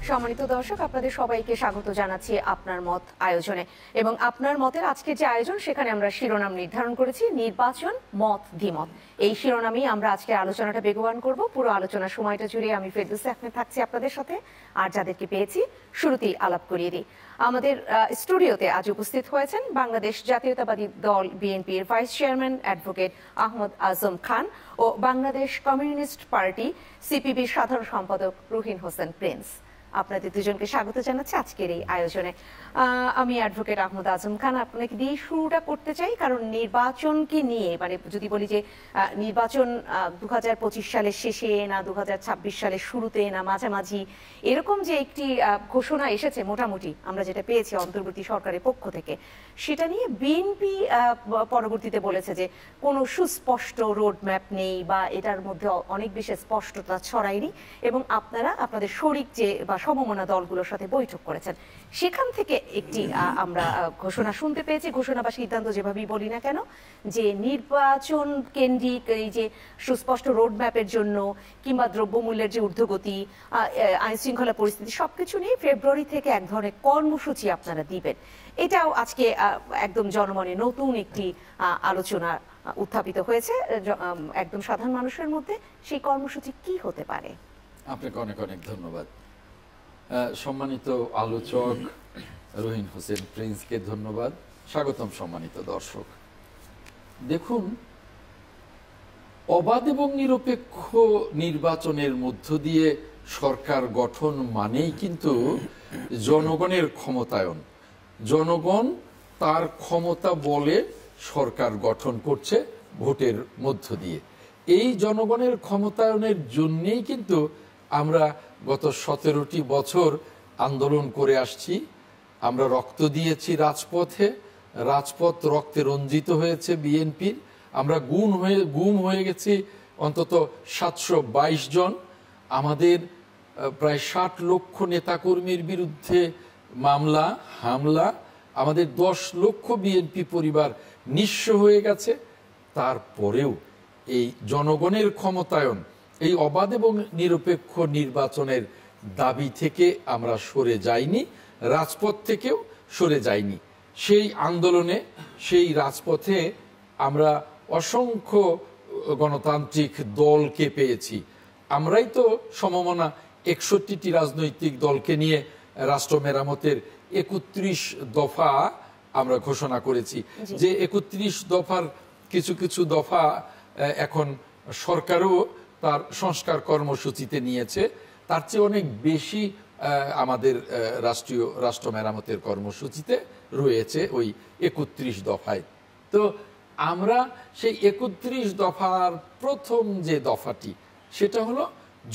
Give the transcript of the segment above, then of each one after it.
সম্মানিত দর্শক, আপনাদের সবাইকে স্বাগত জানাচ্ছি আপনার মত আয়োজনে। এবং আপনার মতের আজকের যে আয়োজন, সেখানে আমরা শিরোনাম নির্ধারণ করেছি নির্বাচন, মত, দ্বিমত। এই শিরোনামেই আমরা আজকে আলোচনাটা বেগবান করব। পুরো আলোচনার সময়টা জুড়ে আমি ফেরদৌসী আহমেদ থাকছি আপনাদের সাথে। আর যাদেরকে পেয়েছি শুরুতেই আলাপ করিয়ে দিই। আমাদের স্টুডিওতে আজ উপস্থিত হয়েছেন বাংলাদেশ জাতীয়তাবাদী দল বিএনপির vice chairman advocate Ahmad Azam Khan ও বাংলাদেশ কমিউনিস্ট পার্টি সিপিবির সাধারণ সম্পাদক রুহিন হোসেন প্রিন্স। আপনাদের দুজনকে স্বাগত জানাচ্ছি আজকের এই আয়োজনে। আমি অ্যাডভোকেট আহমদ আজম খান আপনাকে দিয়ে শুরুটা করতে চাই, কারণ নির্বাচনকে নিয়ে, মানে যদি বলি যে নির্বাচন 2025 সালের শেষে না 2026 সালের শুরুতে না মাঝামাঝি, এরকম যে একটি ঘোষণা এসেছে মোটামুটি আমরা যেটা পেয়েছি অন্তর্বর্তী সরকারের পক্ষ থেকে, সেটা নিয়ে বিএনপি পরবর্তীতে বলেছে যে কোনো সুস্পষ্ট রোডম্যাপ নেই বা এটার মধ্যে অনেক বেশি স্পষ্টতা ছড়ায়নি, এবং আপনারা আপনাদের শরিক যে বা সমমনা দলগুলোর সাথে বৈঠক করেছেন, সেখান থেকে একটি আমরা ঘোষণা শুনতে পেয়েছি। ঘোষণা বা সিদ্ধান্ত যেভাবেই বলি না কেন, যে নির্বাচন কেন্দ্রিক এই যে সুস্পষ্ট রোডম্যাপের জন্য কিংবা দ্রব্যমূল্যের যে ঊর্ধ্বগতি, আইন শৃঙ্খলা পরিস্থিতি, সবকিছু নিয়ে ফেব্রুয়ারি থেকে এক ধরনের কর্মসূচি আপনারা দিবেন। এটাও আজকে একদম জনমনে নতুন একটি আলোচনা উত্থাপিত হয়েছে একদম সাধারণ মানুষের মধ্যে। সেই কর্মসূচি কি হতে পারে? আপনাকে অনেক অনেক ধন্যবাদ। সম্মানিত আলোচক রুহিন হোসেন প্রিন্সকে ধন্যবাদ। স্বাগতম সম্মানিত দর্শক। দেখুন, অবাধ এবং নিরপেক্ষ নির্বাচনের মধ্য দিয়ে সরকার গঠন মানেই কিন্তু জনগণের ক্ষমতায়ন। জনগণ তার ক্ষমতা বলে সরকার গঠন করছে ভোটের মধ্য দিয়ে। এই জনগণের ক্ষমতায়নের জন্যেই কিন্তু আমরা গত 17টি বছর আন্দোলন করে আসছি। আমরা রক্ত দিয়েছি রাজপথে, রাজপথ রক্তে রঞ্জিত হয়েছে বিএনপির। আমরা গুম হয়ে গেছি অন্তত 722 জন। আমাদের প্রায় 60 লক্ষ নেতাকর্মীর বিরুদ্ধে মামলা হামলা, আমাদের 10 লক্ষ বিএনপি পরিবার নিঃস্ব হয়ে গেছে। তারপরেও এই জনগণের ক্ষমতায়ন, এই অবাধ এবং নিরপেক্ষ নির্বাচনের দাবি থেকে আমরা সরে যাইনি, রাজপথ থেকেও সরে যাইনি। সেই আন্দোলনে, সেই রাজপথে আমরা অসংখ্য গণতান্ত্রিক দলকে পেয়েছি। আমরাই তো সমমনা 61টি রাজনৈতিক দলকে নিয়ে রাষ্ট্র মেরামতের 31 দফা আমরা ঘোষণা করেছি। যে 31 দফার কিছু কিছু দফা এখন সরকারও তার সংস্কার কর্মসূচিতে নিয়েছে। তার চেয়ে অনেক বেশি আমাদের রাষ্ট্র মেরামতের কর্মসূচিতে রয়েছে ওই 31 দফায়। তো আমরা সেই 31 দফার প্রথম যে দফাটি, সেটা হলো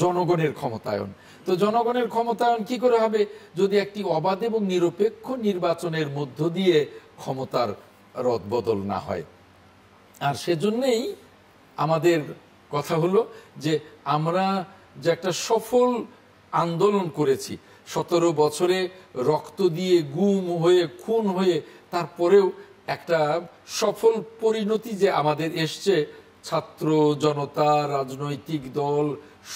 জনগণের ক্ষমতায়ন। তো জনগণের ক্ষমতায়ন কি করে হবে যদি একটি অবাধ এবং নিরপেক্ষ নির্বাচনের মধ্য দিয়ে ক্ষমতার রদবদল না হয়? আর সেজন্যই আমাদের কথা হলো যে আমরা যে একটা সফল আন্দোলন করেছি, 17 বছরে রক্ত দিয়ে গুম হয়ে খুন হয়ে, তারপরেও একটা সফল পরিণতি যে আমাদের এসছে, ছাত্র জনতা, রাজনৈতিক দল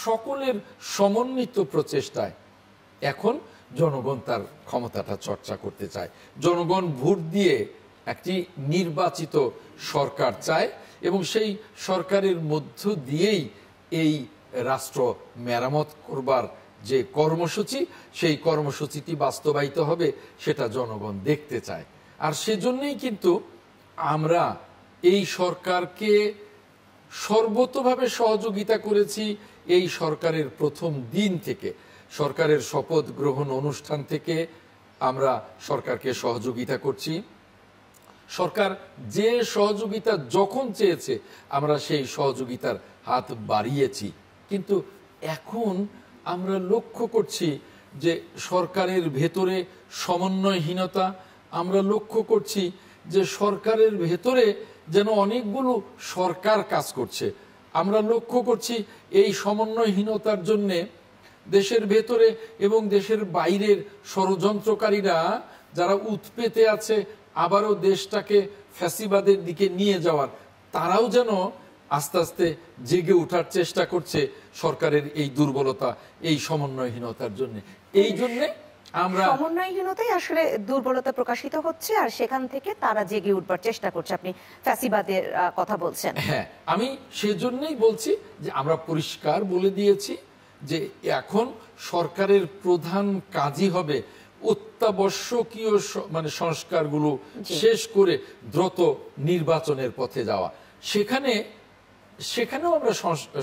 সকলের সমন্বিত প্রচেষ্টায় এখন জনগণ তার ক্ষমতাটা চর্চা করতে চায়। জনগণ ভোট দিয়ে একটি নির্বাচিত সরকার চায়, এবং সেই সরকারের মধ্য দিয়েই এই রাষ্ট্র মেরামত করবার যে কর্মসূচি, সেই কর্মসূচিটি বাস্তবায়িত হবে, সেটা জনগণ দেখতে চায়। আর সেজন্যই কিন্তু আমরা এই সরকারকে সর্বতোভাবে সহযোগিতা করেছি। এই সরকারের প্রথম দিন থেকে, সরকারের শপথ গ্রহণ অনুষ্ঠান থেকে আমরা সরকারকে সহযোগিতা করছি। সরকার যে সহযোগিতা যখন চেয়েছে আমরা সেই সহযোগিতার হাত বাড়িয়েছি। কিন্তু এখন আমরা লক্ষ্য করছি যে সরকারের ভেতরে সমন্বয়হীনতা, আমরা লক্ষ্য করছি যে সরকারের ভেতরে যেন অনেকগুলো সরকার কাজ করছে। আমরা লক্ষ্য করছি এই সমন্বয়হীনতার জন্যে দেশের ভেতরে এবং দেশের বাইরের ষড়যন্ত্রকারীরা যারা উৎপেতে আছে আবারও দেশটাকে ফ্যাসিবাদের দিকে নিয়ে যাওয়ার, তারাও যেন আস্তে আস্তে জেগে ওঠার চেষ্টা করছে সরকারের এই দুর্বলতা, এই সমন্বয়হীনতার জন্য। এই জন্যে আমরা সমন্বয়হীনতাই আসলে দুর্বলতা প্রকাশিত হচ্ছে, আর সেখান থেকে তারা জেগে উঠবার চেষ্টা করছে। আপনি ফ্যাসিবাদের কথা বলছেন। হ্যাঁ, আমি সেজন্যই বলছি যে আমরা পরিষ্কার বলে দিয়েছি যে এখন সরকারের প্রধান কাজই হবে অত্যাবশ্যকীয় মানে সংস্কারগুলো শেষ করে দ্রুত নির্বাচনের পথে যাওয়া। সেখানেও আমরা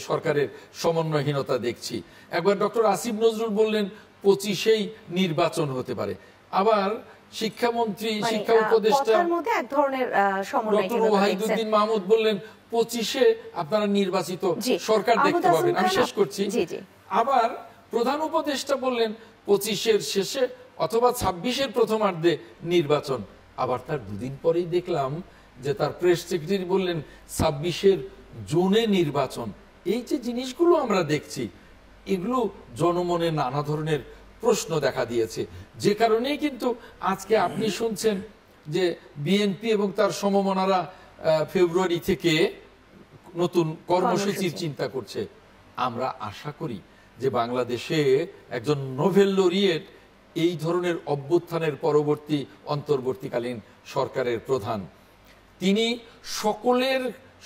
সরকারের সমন্বয়হীনতা দেখছি। একবার ডক্টর আসিফ নজরুল বললেন 25-এই নির্বাচন হতে পারে, আবার শিক্ষামন্ত্রী শিক্ষা উপদেষ্টা এক ধরনের ডক্টর ওয়াহিদুদ্দিন মাহমুদ বললেন 25-এ আপনারা নির্বাচিত সরকার দেখতে পাবেন। আমি শেষ করছি। আবার প্রধান উপদেষ্টা বললেন 25-এর শেষে অথবা 26-এর প্রথমার্ধে নির্বাচন। আবার তার দুদিন পরেই দেখলাম যে তার প্রেস সেক্রেটারি বললেন 26-এর জুনে নির্বাচন। এই যে জিনিসগুলো আমরা দেখছি, এগুলো জনমনে নানা ধরনের প্রশ্ন দেখা দিয়েছে। যে কারণেই কিন্তু আজকে আপনি শুনছেন যে বিএনপি এবং তার সমমনারা ফেব্রুয়ারি থেকে নতুন কর্মসূচির চিন্তা করছে। আমরা আশা করি যে বাংলাদেশে একজন নোবেল লরিয়েট এই ধরনের অভ্যুত্থানের পরবর্তী অন্তর্বর্তীকালীন সরকারের প্রধান, তিনি সকলের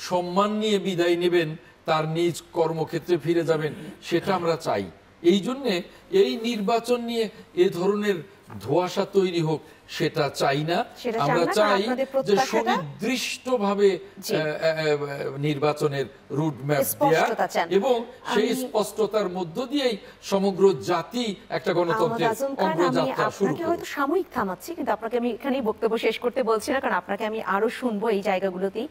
সম্মান নিয়ে বিদায় নেবেন, তার নিজ কর্মক্ষেত্রে ফিরে যাবেন, সেটা আমরা চাই। এই জন্যে এই নির্বাচন নিয়ে এ ধরনের ধোঁয়াশা তৈরি হোক সেটা চাই না। আমরা চাই যে সুনির্দিষ্টভাবে নির্বাচনের রুটম্যাপ দেয়া এবং সেই স্পষ্টতার মধ্য দিয়েই সমগ্র জাতি একটা গণতন্ত্রের অগ্রযাত্রা শুরু করবে। হয়তো সাময়িক থামাচ্ছি, কিন্তু আপনাকে আমি এখানেই বক্তব্য শেষ করতে বলছি না, কারণ আপনাকে আমি আরো শুনবো এই জায়গাগুলোতেই।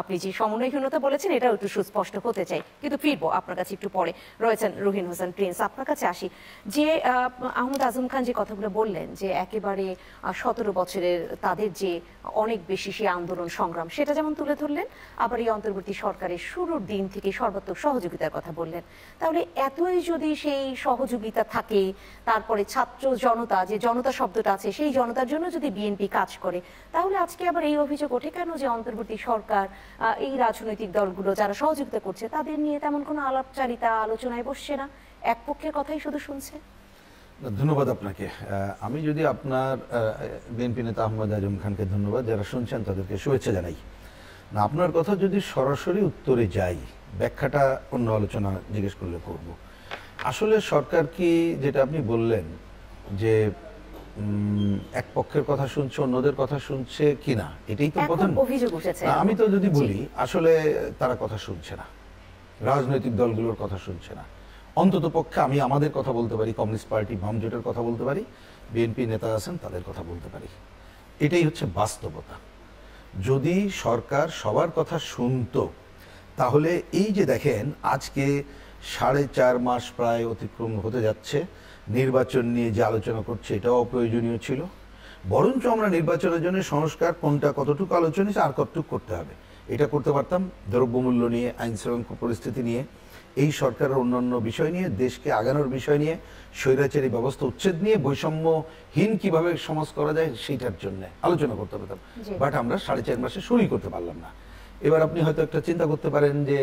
আপনি যে সমন্বয়হীনতা বলেছেন এটাও একটু সুস্পষ্ট হতে চাই, কিন্তু ফিরবো আপনার কাছে একটু পরে। রয়েছেন রুহিন হোসেন প্রিন্স, আপনার কাছে আসি। যে আহমদ আজম খান যে কথাগুলো বললেন যে একেবারে 17 বছরের তাদের যে অনেক বেশি সেই আন্দোলন সংগ্রাম, সেটা যেমন তুলে ধরলেন, আবার এই অন্তর্বর্তী সরকারের শুরুর দিন থেকে সর্বাত্মক সহযোগিতার কথা বললেন। তাহলে এতই যদি সেই সহযোগিতা থাকে, তারপরে ছাত্র জনতা, যে জনতা শব্দটা আছে, সেই জনতার জন্য যদি বিএনপি কাজ করে, তাহলে আজকে আবার এই অভিযোগ ওঠে কেন যে অন্তর্বর্তী সরকার এই রাজনৈতিক দলগুলো যারা সহযোগিতা করছে তাদের নিয়ে তেমন কোনো আলাপচারিতা আলোচনায় বসছে না, এক পক্ষের কথাই শুধু শুনছে? ধন্যবাদ আপনাকে। আমি যদি আপনার বিএনপি নেতা আহমদ আজম খানকে ধন্যবাদ, যারা শুনছেন তাদেরকে শুভেচ্ছা জানাই। না, আপনার কথা যদি সরাসরি উত্তরে যাই, ব্যাখ্যাটা অন্য আলোচনা জিজ্ঞেস করলে করব। আসলে সরকার কি, যেটা আপনি বললেন যে এক পক্ষের কথা শুনছে অন্যদের কথা শুনছে কিনা, এটাই তো প্রধান অভিযোগ উঠেছে। আমি তো যদি বলি আসলে তারা কথা শুনছে না, রাজনৈতিক দলগুলোর কথা শুনছে না। অন্তত পক্ষে আমি আমাদের কথা বলতে পারি, কমিউনিস্ট পার্টি বাম জোটের কথা বলতে পারি, বিএনপি নেতা আছেন তাদের কথা বলতে পারি। এটাই হচ্ছে বাস্তবতা। যদি সরকার সবার কথা শুনতো, তাহলে এই যে দেখেন আজকে 4.5 মাস প্রায় অতিক্রম হতে যাচ্ছে, নির্বাচন নিয়ে যে আলোচনা করছে এটাও অপ্রয়োজনীয় ছিল। বরঞ্চ আমরা নির্বাচনের জন্য সংস্কার কোনটা কতটুকু আলোচনা আর কতটুকু করতে হবে এটা করতে পারতাম। দ্রব্যমূল্য নিয়ে, আইন শৃঙ্খলা পরিস্থিতি নিয়ে, এই সরকারের অন্যান্য বিষয় নিয়ে, দেশকে আগানোর বিষয় নিয়ে, স্বৈরাচারী ব্যবস্থা উচ্ছেদ নিয়ে, বৈষম্যহীন কিভাবে সমাজ করা যায় সেইটার জন্য আলোচনা করতে পারতাম। বাট আমরা 4.5 মাসে শুরুই করতে পারলাম না। এবার আপনি হয়তো একটা চিন্তা করতে পারেন যে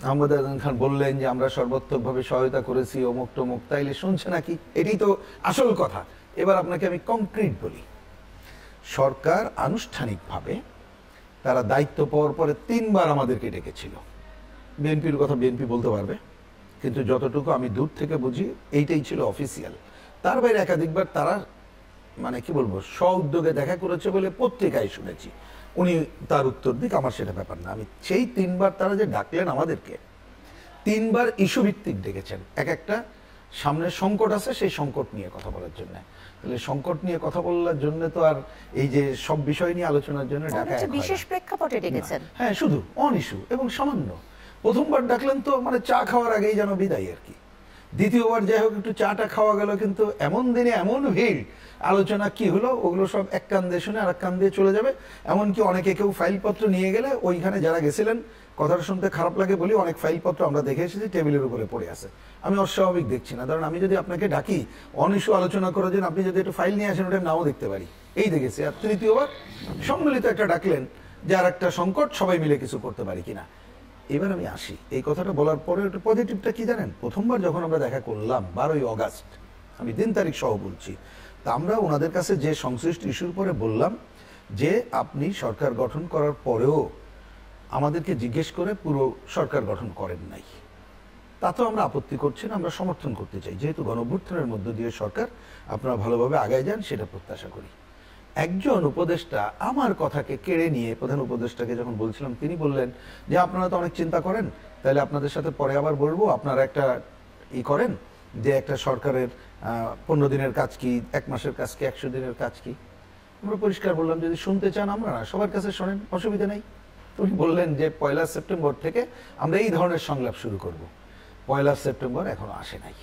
আহমদ আজম খান বললেন যে আমরা সর্বাত্মকভাবে সহায়তা করেছি, অমুক টমুক, তাইলে শুনছে নাকি? এটাই তো আসল কথা। এবার আপনাকে আমি কংক্রিট বলি, সরকার আনুষ্ঠানিকভাবে তারা দায়িত্ব পাওয়ার পরে 3 বার আমাদেরকে ডেকেছিল। বিএনপির কথা বিএনপি বলতে পারবে, কিন্তু যতটুকু আমি দূর থেকে বুঝি এইটাই ছিল অফিসিয়াল। তার বাইরে একাধিকবার তারা মানে কি বলবো স্ব-উদ্যোগে দেখা করেছে বলে পত্রিকায় শুনেছি। উনি তার উত্তর দিক, আমার সেটা ব্যাপার না। আমি সেই 3 বার তারা যে ডাকলেন আমাদেরকে, 3 বার ইস্যু ভিত্তিক ডেকেছেন। এক একটা সামনে সংকট আছে, সেই সংকট নিয়ে কথা বলার জন্য। তাহলে সংকট নিয়ে কথা বলার জন্য তো আর এই যে সব বিষয় নিয়ে আলোচনার জন্য ডাকা বিশেষ প্রেক্ষাপটে ডেকেছেন। হ্যাঁ, শুধু অন ইস্যু এবং সামান্য। প্রথমবার ডাকলেন তো মানে চা খাওয়ার আগেই যেন বিদায় আর কি। দ্বিতীয়বার যাই হোক একটু চাটা খাওয়া গেল, কিন্তু এমন দিনে এমন ভিড়, আলোচনা কি হলো ওগুলো সব এক কান দিয়ে শুনে আর এক কান দিয়ে চলে যাবে। এমনকি অনেকে কেউ ফাইলপত্র নিয়ে গেলে ওইখানে যারা গেছিলেন, কথাটা শুনতে খারাপ লাগে বলি, অনেক ফাইলপত্র আমরা দেখে এসেছি টেবিলের উপরে পড়ে আছে। আমি অস্বাভাবিক দেখছি না, কারণ আমি যদি আপনাকে ডাকি অন ইস্যু আলোচনা করার জন্য, আপনি যদি একটু ফাইল নিয়ে আসেন ওটা নাও দেখতে পারি, এই দেখেছি। আর তৃতীয়বার সম্মিলিত একটা ডাকলেন যে আর একটা সংকট, সবাই মিলে কিছু করতে পারি কিনা। এবার আমি আসি এই কথাটা বলার পরে একটা পজিটিভটা কি জানেন, প্রথমবার যখন আমরা দেখা করলাম 12ই অগাস্ট, আমি দিন তারিখ সহ বলছি, তা আমরা ওনাদের কাছে যে সংশ্লিষ্ট ইস্যুর পরে বললাম যে আপনি সরকার গঠন করার পরেও আমাদেরকে জিজ্ঞেস করে পুরো সরকার গঠন করেন নাই, তাতেও আমরা আপত্তি করছি না, আমরা সমর্থন করতে চাই, যেহেতু গণঅভ্যুত্থানের মধ্য দিয়ে সরকার আপনারা ভালোভাবে আগায় যান সেটা প্রত্যাশা করি। একজন উপদেষ্টা আমার কথাকে কেড়ে নিয়ে প্রধান উপদেষ্টাকে যখন বলছিলাম, তিনি বললেন যে আপনারা তো অনেক চিন্তা করেন, তাহলে আপনাদের সাথে পরে আবার বলবো, আপনারা একটা করেন যে একটা সরকারের 15 দিনের কাজ কি, 1 মাসের কাজ কি, 100 দিনের কাজ কি। আমরা পরিষ্কার বললাম যদি শুনতে চান আমরা না সবার কাছে শোনেন, অসুবিধা নেই। উনি বললেন যে 1 সেপ্টেম্বর থেকে আমরা এই ধরনের সংলাপ শুরু করব। 1 সেপ্টেম্বর এখনো আসে নাই,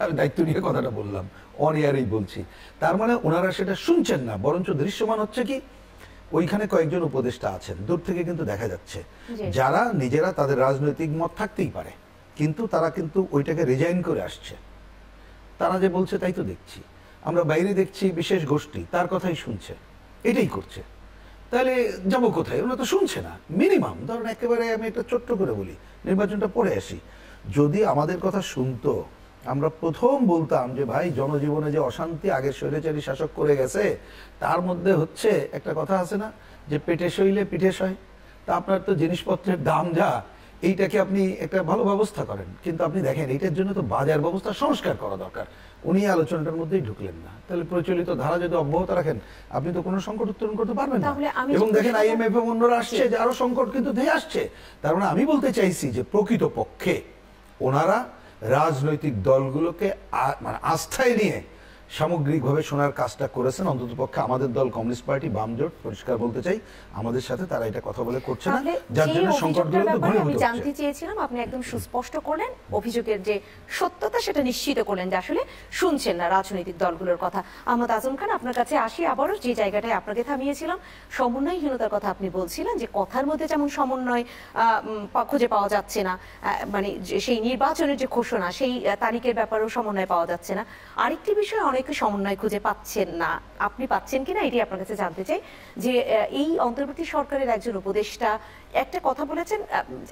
আমি দায়িত্ব নিয়ে কথাটা বললাম, অন ইয়ারেই বলছি। তার মানে ওনারা সেটা শুনছেন না, বরঞ্চ দৃশ্যমান হচ্ছে কি ওইখানে কয়েকজন উপদেষ্টা আছেন, দূর থেকে কিন্তু দেখা যাচ্ছে, যারা নিজেরা তাদের রাজনৈতিক মত থাকতেই পারে কিন্তু তারা কিন্তু ওইটাকে রিজাইন করে আসছে। তারা যে বলছে তাই তো দেখছি, আমরা বাইরে দেখছি বিশেষ গোষ্ঠী তার কথাই শুনছে, এটাই করছে। তাহলে যাবো কোথায়? ওরা তো শুনছে না। মিনিমাম ধরুন একেবারে আমি একটা ছোট্ট করে বলি, নির্বাচনটা পরে আসি, যদি আমাদের কথা শুনতো আমরা প্রথম বলতাম যে ভাই জনজীবনে যে অশান্তি আগের স্বৈরাচারী শাসক করে গেছে, তার মধ্যে হচ্ছে একটা কথা আছে না যে পেটে সইলে পিঠে সয়, তা আপনার তো জিনিসপত্রের দাম যা, এইটাকে আপনি একটা ভালো ব্যবস্থা করেন, কিন্তু আপনি দেখেন এইটার জন্য তো বাজার ব্যবস্থা সংস্কার করা দরকার। উনি আলোচনাটার মধ্যেই ঢুকলেন না। তাহলে প্রচলিত ধারা যদি অব্যাহত রাখেন আপনি তো কোনো সংকট উত্তরণ করতে পারবেন না। এবং দেখেন IMF এবং অন্যরা আসছে যে আরো সংকট কিন্তু ধেয়ে আসছে। তার মানে আমি বলতে চাইছি যে প্রকৃত পক্ষে ওনারা রাজনৈতিক দলগুলোকে মানে আস্থায় নিয়ে সামগ্রিকভাবে শোনার কাজটা করেছেন। অন্তত পক্ষে আমাদের দল কমিউনিস্ট পার্টি বামজোট পরিষ্কার বলতে চাই আমাদের সাথে তারা এটা কথা বলে করছে না, যার জন্য সংকটগুলো তো ঘনীভূত হচ্ছে। আমি জানতে চেয়েছিলাম, আপনি একদম সুস্পষ্ট করলেন অভিযোগের যে সত্যতা, সেটা নিশ্চিত করলেন যে আসলে শুনছেন না রাজনৈতিক দলগুলোর কথা। আহমদ আজম খান, আপনার কাছে আসি আবারও, যে জায়গাটায় আপনাকে থামিয়েছিলাম, সমন্বয়হীনতার কথা আপনি বলছিলেন যে কথার মধ্যে যেমন সমন্বয় খুঁজে পাওয়া যাচ্ছে না, মানে সেই নির্বাচনের যে ঘোষণা সেই তারিখের ব্যাপারেও সমন্বয় পাওয়া যাচ্ছে না। আরেকটি বিষয় অনেকে সমন্বয় খুঁজে পাচ্ছেন না, আপনি পাচ্ছেন কিনা এটি আপনার কাছে জানতে চাই, যে এই অন্তর্বর্তী সরকারের একজন উপদেষ্টা একটা কথা বলেছেন,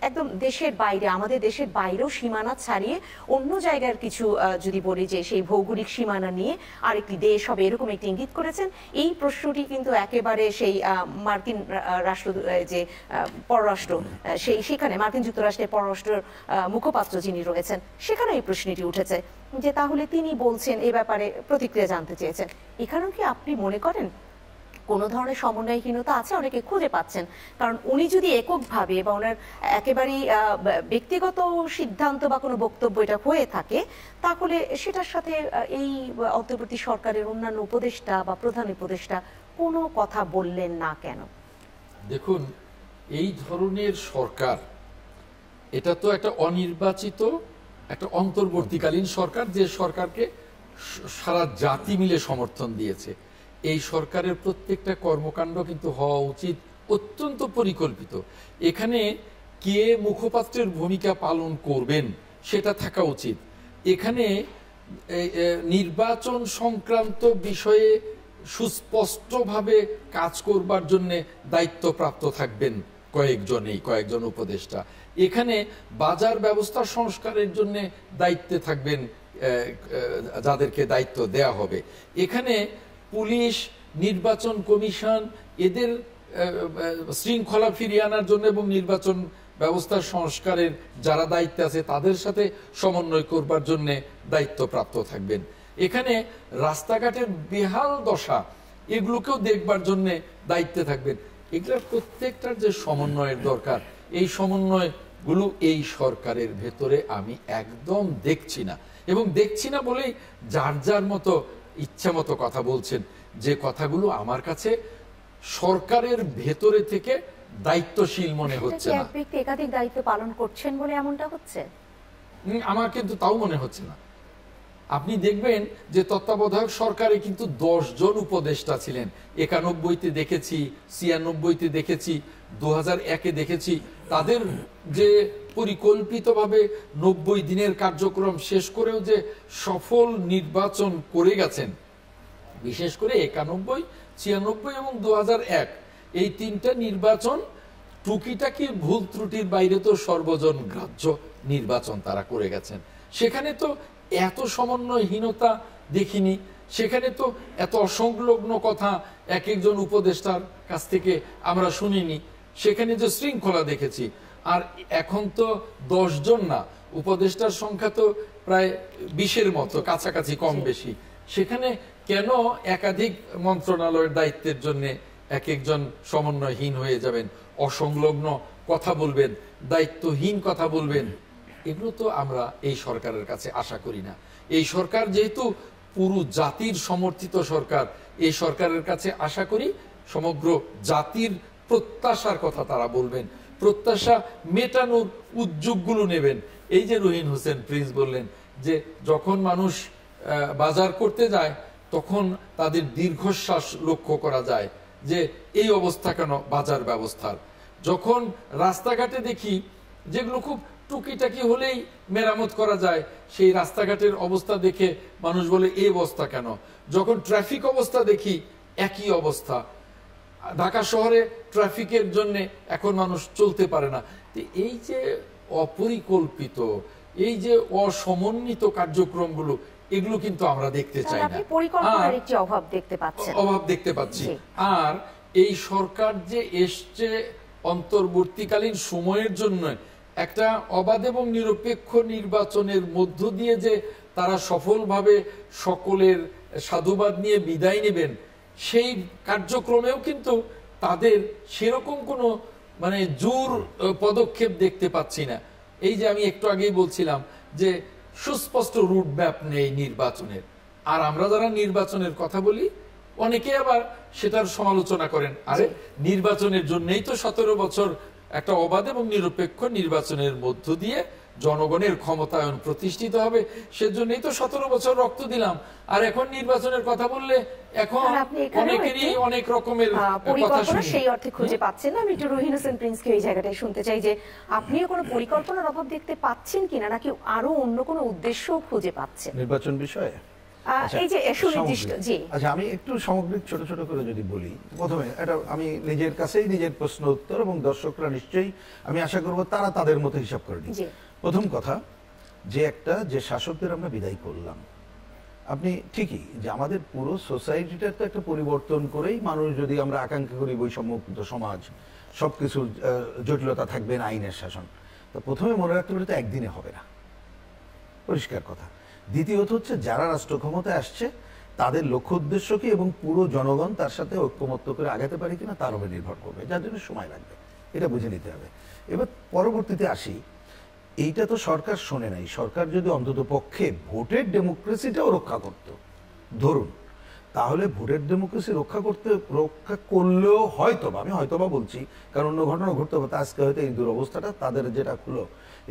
একদম দেশের বাইরে, আমাদের দেশের বাইরেও সীমানা ছাড়িয়ে অন্য জায়গার কিছু যদি বলি যে সেই ভৌগোলিক সীমানা নিয়ে আরেকটি দেশ হবে, এরকম একটি ইঙ্গিত করেছেন। এই প্রশ্নটি কিন্তু একেবারে সেই মার্কিন রাষ্ট্র যে পররাষ্ট্র সেখানে মার্কিন যুক্তরাষ্ট্রের পররাষ্ট্র মুখপাত্র যিনি রয়েছেন সেখানে এই প্রশ্নটি উঠেছে, যে তাহলে তিনি বলছেন এই ব্যাপারে প্রতিক্রিয়া জানতে চেয়েছেন। এখানেও কি আপনি মনে করেন কোনো ধরনের সমন্বয়হীনতা আছে, অনেকে খুঁজে পাচ্ছেন? কারণ উনি যদি এককভাবে বা ওনার একেবারেই ব্যক্তিগত সিদ্ধান্ত বা কোনো বক্তব্য এটা হয়ে থাকে, তাহলে সেটার সাথে এই অন্তর্বর্তী সরকারের অন্যান্য উপদেষ্টা বা প্রধান উপদেষ্টা কোনো কথা বললেন না কেন? দেখুন, এই ধরনের সরকার, এটা তো একটা অনির্বাচিত একটা অন্তর্বর্তীকালীন সরকার, যে সরকারকে সারা জাতি মিলে সমর্থন দিয়েছে। এই সরকারের প্রত্যেকটা কর্মকাণ্ড কিন্তু হওয়া উচিত অত্যন্ত পরিকল্পিত। এখানে কে মুখপাত্রের ভূমিকা পালন করবেন সেটা থাকা উচিত। এখানে নির্বাচন সংক্রান্ত বিষয়ে সুস্পষ্টভাবে কাজ করবার জন্য দায়িত্বপ্রাপ্ত থাকবেন কয়েকজন উপদেষ্টা। এখানে বাজার ব্যবস্থা সংস্কারের জন্য দায়িত্বে থাকবেন যাদেরকে দায়িত্ব দেয়া হবে। এখানে পুলিশ, নির্বাচন কমিশন, এদের শৃঙ্খলা ফিরিয়ে আনার জন্য এবং নির্বাচন ব্যবস্থা সংস্কারের যারা দায়িত্বে আছে তাদের সাথে সমন্বয় করবার জন্য দায়িত্বপ্রাপ্ত থাকবেন। এখানে রাস্তাঘাটের বেহাল দশা, এগুলোকেও দেখবার জন্য দায়িত্বে থাকবেন। এগুলোর প্রত্যেকটার যে সমন্বয়ের দরকার, এই সমন্বয়গুলো এই সরকারের ভেতরে আমি একদম দেখছি না। এবং দেখছি না বলেই যার যার মতো ইচ্ছা মতো কথা বলছেন, যে কথাগুলো আমার কাছে সরকারের ভেতরে থেকে দায়িত্বশীল মনে হচ্ছে না। এক ব্যক্তি একাধিক দায়িত্ব পালন করছেন বলে এমনটা হচ্ছে? আমার কিন্তু তাও মনে হচ্ছে না। আপনি দেখবেন যে তত্ত্বাবধায়ক সরকারে কিন্তু 10 জন উপদেষ্টা ছিলেন। 91-তে দেখেছি, 96-তে দেখেছি, 2001-এ দেখেছি। তাদের যে পরিকল্পিতভাবে 90 দিনের কার্যক্রম শেষ করেও যে সফল নির্বাচন করে গেছেন, বিশেষ করে 91, 96 এবং 2001, এই 3টা নির্বাচন টুকিটাকি ভুল ত্রুটির বাইরে তো সর্বজন গ্রাহ্য নির্বাচন তারা করে গেছেন। সেখানে তো এত সমন্বয়হীনতা দেখিনি, সেখানে তো এত অসংলগ্ন কথা এক একজন উপদেষ্টার কাছ থেকে আমরা শুনিনি, সেখানে যে শৃঙ্খলা দেখেছি। আর এখন তো 10 জন না, উপদেষ্টার সংখ্যা তো প্রায় 20-এর মতো কাছাকাছি, কম বেশি। সেখানে কেন একাধিক মন্ত্রণালয়ের দায়িত্বের জন্য এক একজন সমন্বয়হীন হয়ে যাবেন, অসংলগ্ন কথা বলবেন, দায়িত্বহীন কথা বলবেন? এগুলো তো আমরা এই সরকারের কাছে আশা করি না। এই সরকার যেহেতু পুরো জাতির সমর্থিত সরকার, এই সরকারের কাছে আশা করি সমগ্র জাতির প্রত্যাশার কথা তারা বলবেন, প্রত্যাশা মেটানোর উদ্যোগগুলো নেবেন। এই যে রহিন হোসেন প্রিন্স বললেন যে যখন মানুষ বাজার করতে যায় তখন তাদের দীর্ঘশ্বাস লক্ষ্য করা যায় যে এই অবস্থা কেন বাজার ব্যবস্থার। যখন রাস্তাঘাটে দেখি যেগুলো খুব টুকিটাকি হলেই মেরামত করা যায়, সেই রাস্তাঘাটের অবস্থা দেখে মানুষ বলে এই অবস্থা কেন। যখন ট্রাফিক অবস্থা দেখি একই অবস্থা, ঢাকা শহরে ট্রাফিকের জন্য এখন মানুষ চলতে পারে না। এই যে অপরিকল্পিত, এই যে অসমন্বিত কার্যক্রমগুলো, এগুলো কিন্তু আমরা দেখতে চাই না, পরিকল্পনার একটি অভাব দেখতে পাচ্ছি। আর এই সরকার যে এসছে অন্তর্বর্তীকালীন সময়ের জন্য একটা অবাধ এবং নিরপেক্ষ নির্বাচনের মধ্য দিয়ে যে তারা সফলভাবে সকলের সাধুবাদ নিয়ে বিদায় নেবেন, সেই কার্যক্রমেও কিন্তু তাদের সেরকম কোনো জোর পদক্ষেপ দেখতে পাচ্ছি না। এই যে আমি একটু আগেই বলছিলাম যে সুস্পষ্ট রুট ম্যাপ নেই নির্বাচনের। আর আমরা যারা নির্বাচনের কথা বলি অনেকে আবার সেটার সমালোচনা করেন, আরে নির্বাচনের জন্যই তো 17 বছর একটা অবাধ এবং নিরপেক্ষ নির্বাচনের মধ্য দিয়ে জনগণের ক্ষমতায়ন প্রতিষ্ঠিত হবে, সেজন্যই তো 17 বছর রক্ত দিলাম। আর এখন নির্বাচনের কথা বললে এখন অনেকেরই অনেক রকমের পরিকল্পনা সেই অর্থে খুঁজে পাচ্ছেন না। আমি একটু রহিন হোসেন প্রিন্সকে এই জায়গাটায় শুনতে চাই যে আপনিও কোনো পরিকল্পনার অভাব দেখতে পাচ্ছেন কিনা, নাকি আরো অন্য কোনো উদ্দেশ্য খুঁজে পাচ্ছেন নির্বাচন বিষয়ে? এই যে সুনির্দিষ্ট। জি আচ্ছা, আমি একটু সামগ্রিক ছোট ছোট করে যদি বলি, প্রথমে এটা আমি নিজের কাছেই নিজের প্রশ্ন উত্তর, এবং দর্শকরা নিশ্চয়ই আমি আশা করব তারা তাদের মতো হিসাব করে নিচ্ছে। প্রথম কথা, যে শাসকদের আমরা বিদায় করলাম, আপনি ঠিকই যে আমাদের পুরো সোসাইটিটার তো একটা পরিবর্তন করেই মানুষ, যদি আমরা আকাঙ্ক্ষা করি বৈষম্যমুক্ত সমাজ, সবকিছুর জটিলতা থাকবে না, আইনের শাসন, তো প্রথমে মনে রাখতে হবে তো একদিনে হবে না, পরিষ্কার কথা। দ্বিতীয়ত হচ্ছে যারা রাষ্ট্র ক্ষমতায় আসছে তাদের লক্ষ্য উদ্দেশ্য কি এবং পুরো জনগণ তার সাথে ঐক্যমত্য করে আগাতে পারে কিনা তার উপর নির্ভর করবে, যার জন্য সময় লাগবে, এটা বুঝে নিতে হবে। এবার পরবর্তীতে আসি, এইটা তো সরকার শোনে নাই। সরকার যদি অন্তত পক্ষে ভোটের ডেমোক্রেসিটাও রক্ষা করত, ধরুন, তাহলে ভোটের ডেমোক্রেসি রক্ষা করলেও হয়তোবা, আমি হয়তোবা বলছি কারণ অন্য ঘটনা ঘটতে পারে, আজকে হয়তো এই দুরবস্থাটা তাদের যেটা হলো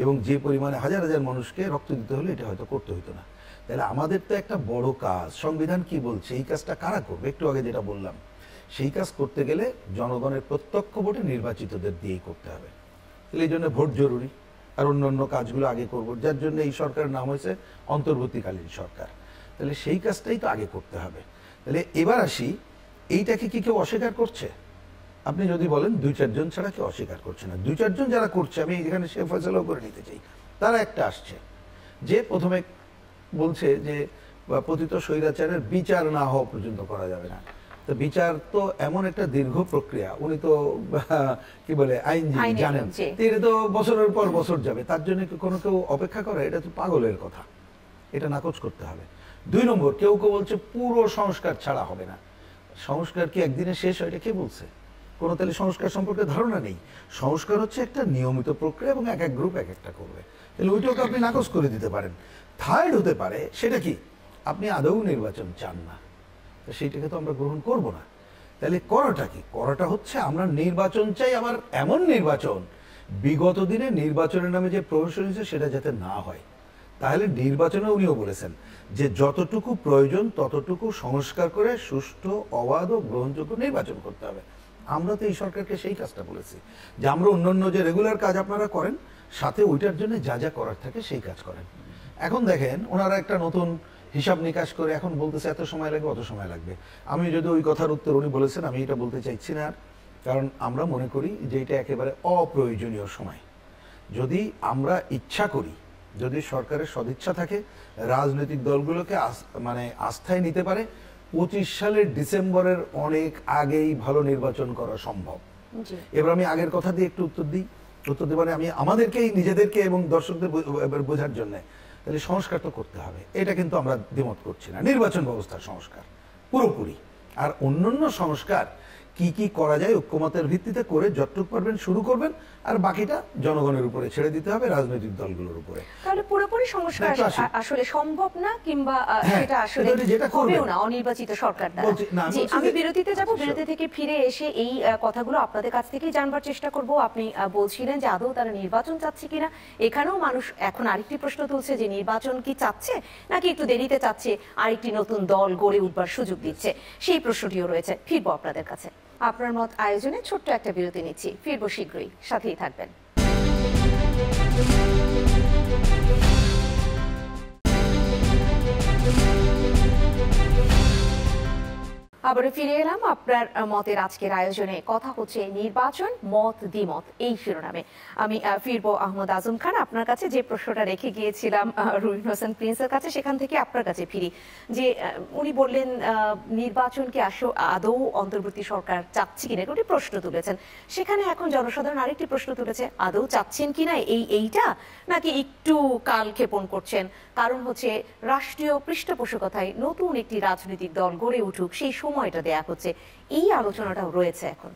এবং যে পরিমাণে হাজার হাজার মানুষকে রক্ত দিতে হলে এটা হয়তো করতে হইতো না। তাহলে আমাদের তো একটা বড় কাজ, সংবিধান কি বলছে, এই কাজটা কারা করবে? একটু আগে যেটা বললাম, সেই কাজ করতে গেলে জনগণের প্রত্যক্ষ ভোটে নির্বাচিতদের দিয়েই করতে হবে। তাহলে এই জন্য ভোট জরুরি, আর অন্য কাজগুলো আগে করবো, যার জন্য এই সরকারের নাম হয়েছে অন্তর্বর্তীকালীন সরকার। তাহলে সেই কাজটাই তো আগে করতে হবে। তাহলে এবার আসি, এইটাকে কি কেউ অস্বীকার করছে? আপনি যদি বলেন 2-4 জন ছাড়া কেউ অস্বীকার করছে না। 2-4 জন যারা করছে, আমি এখানে সে ফয়সালাও করে নিতে চাই, তারা একটা আসছে যে প্রথমে বলছে যে পতিত স্বৈরাচারের বিচার না হওয়া পর্যন্ত করা যাবে না। তো বিচার তো এমন একটা দীর্ঘ প্রক্রিয়া, উনি তো কি বলে আইনজীবী, জানেন, এটা তো বছরের পর বছর যাবে, তার জন্য কোনো কেউ অপেক্ষা করে? এটা তো পাগলের কথা, এটা নাকচ করতে হবে। 2 নম্বর, কেউ কেউ বলছে পুরো সংস্কার ছাড়া হবে না। সংস্কার কি একদিনে শেষ হয়? এটা কে বলছে? কোনো তাহলে সংস্কার সম্পর্কে ধারণা নেই। সংস্কার হচ্ছে একটা নিয়মিত প্রক্রিয়া এবং এক এক গ্রুপ এক একটা করবে, তাহলে ওইটাকে আপনি নাকচ করে দিতে পারেন। থার্ড হতে পারে, সেটা কি আপনি আদৌ নির্বাচন চান না, তো সেইটাকে তো আমরা গ্রহণ করব না। তাহলে করাটা কি? করাটা হচ্ছে আমরা নির্বাচন চাই, আবার এমন নির্বাচন, বিগত দিনে নির্বাচনের নামে যে প্রহসন হয়েছে সেটা যাতে না হয়। তাহলে নির্বাচনে উনিও বলেছেন যে যতটুকু প্রয়োজন ততটুকু সংস্কার করে সুষ্ঠু, অবাধ ও গ্রহণযোগ্য নির্বাচন করতে হবে। আমরা তো এই সরকারকে সেই কাজটা বলেছি যে আমরা অন্যান্য যে রেগুলার কাজ আপনারা করেন, সাথে ওইটার জন্য যা যা করার থাকে সেই কাজ করেন। এখন দেখেন ওনারা একটা নতুন হিসাব নিকাশ করে এখন বলতেছে এত সময় লাগবে, অত সময় লাগবে। আমি যদি ওই কথার উত্তর উনি বলেছেন, আমি এটা বলতে চাইছি না, কারণ আমরা মনে করি যে এটা একেবারে অপ্রয়োজনীয় সময়। যদি আমরা ইচ্ছা করি, যদি সরকারের সদিচ্ছা থাকে, রাজনৈতিক দলগুলোকে মানে আস্থায় নিতে পারে, 25 সালের ডিসেম্বরের অনেক আগেই ভালো নির্বাচন করা সম্ভব। এবার আমি আগের কথা দিয়ে একটু উত্তর দিই মানে আমি আমাদেরকেই, নিজেদেরকে এবং দর্শকদের বোঝার জন্য, তাহলে সংস্কার তো করতে হবে, এটা কিন্তু আমরা দ্বিমত করছি না। নির্বাচন ব্যবস্থার সংস্কার পুরোপুরি, আর অন্যান্য সংস্কার কি কি করা যায় ঐক্যমতের ভিত্তিতে করে যতটুকু পারবেন শুরু করবেন, আর বাকিটা জনগণের উপরে ছেড়ে দিতে হবে, রাজনৈতিক দলগুলোর উপরে। তাহলে পুরোপুরি সংস্কার আসলে সম্ভব না, কিংবা সেটা আসলে হবেও না অনির্বাচিত সরকার দ্বারা। জি, আমি বিরতিতে যাব, বিরতি থেকে ফিরে এসে এই কথাগুলো আপনাদের কাছ থেকেই জানবার চেষ্টা করব। আপনি বলছিলেন যে আদৌ তারা নির্বাচন চাচ্ছে কিনা। এখানেও মানুষ এখন আরেকটি প্রশ্ন তুলছে যে নির্বাচন কি চাচ্ছে, নাকি একটু দেরিতে চাচ্ছে, আরেকটি নতুন দল গড়ে উঠবার সুযোগ দিচ্ছে, সেই প্রশ্নটিও রয়েছে। ফিরবো আপনাদের কাছে। আপনার মত আয়োজনে ছোট্ট একটা বিরতি নিচ্ছি, ফিরবো শীঘ্রই, সাথেই থাকবেন। আবারও ফিরে এলাম আপনার মতের আজকের আয়োজনে। কথা হচ্ছে নির্বাচন, মত দ্বিমত, এই শিরোনামে। আমি ফিরবো আহমদ আজম খান আপনার কাছে। যে প্রশ্নটা রেখে গিয়েছিলাম রুহিন হোসেন প্রিন্সের কাছে, সেখান থেকে আপনার কাছে ফিরি। যে উনি বললেন নির্বাচনকে আদৌ অন্তর্বর্তী সরকার চাচ্ছে কিনা, একটি প্রশ্ন তুলেছেন। সেখানে এখন জনসাধারণ আরেকটি প্রশ্ন তুলেছে, আদৌ চাচ্ছেন কিনা এইটা, নাকি একটু কাল ক্ষেপণ করছেন। কারণ হচ্ছে রাষ্ট্রীয় পৃষ্ঠপোষকতায় নতুন একটি রাজনৈতিক দল গড়ে উঠুক, সেই সময়টা দেয়া হচ্ছে। এই আলোচনাটাও রয়েছে এখন।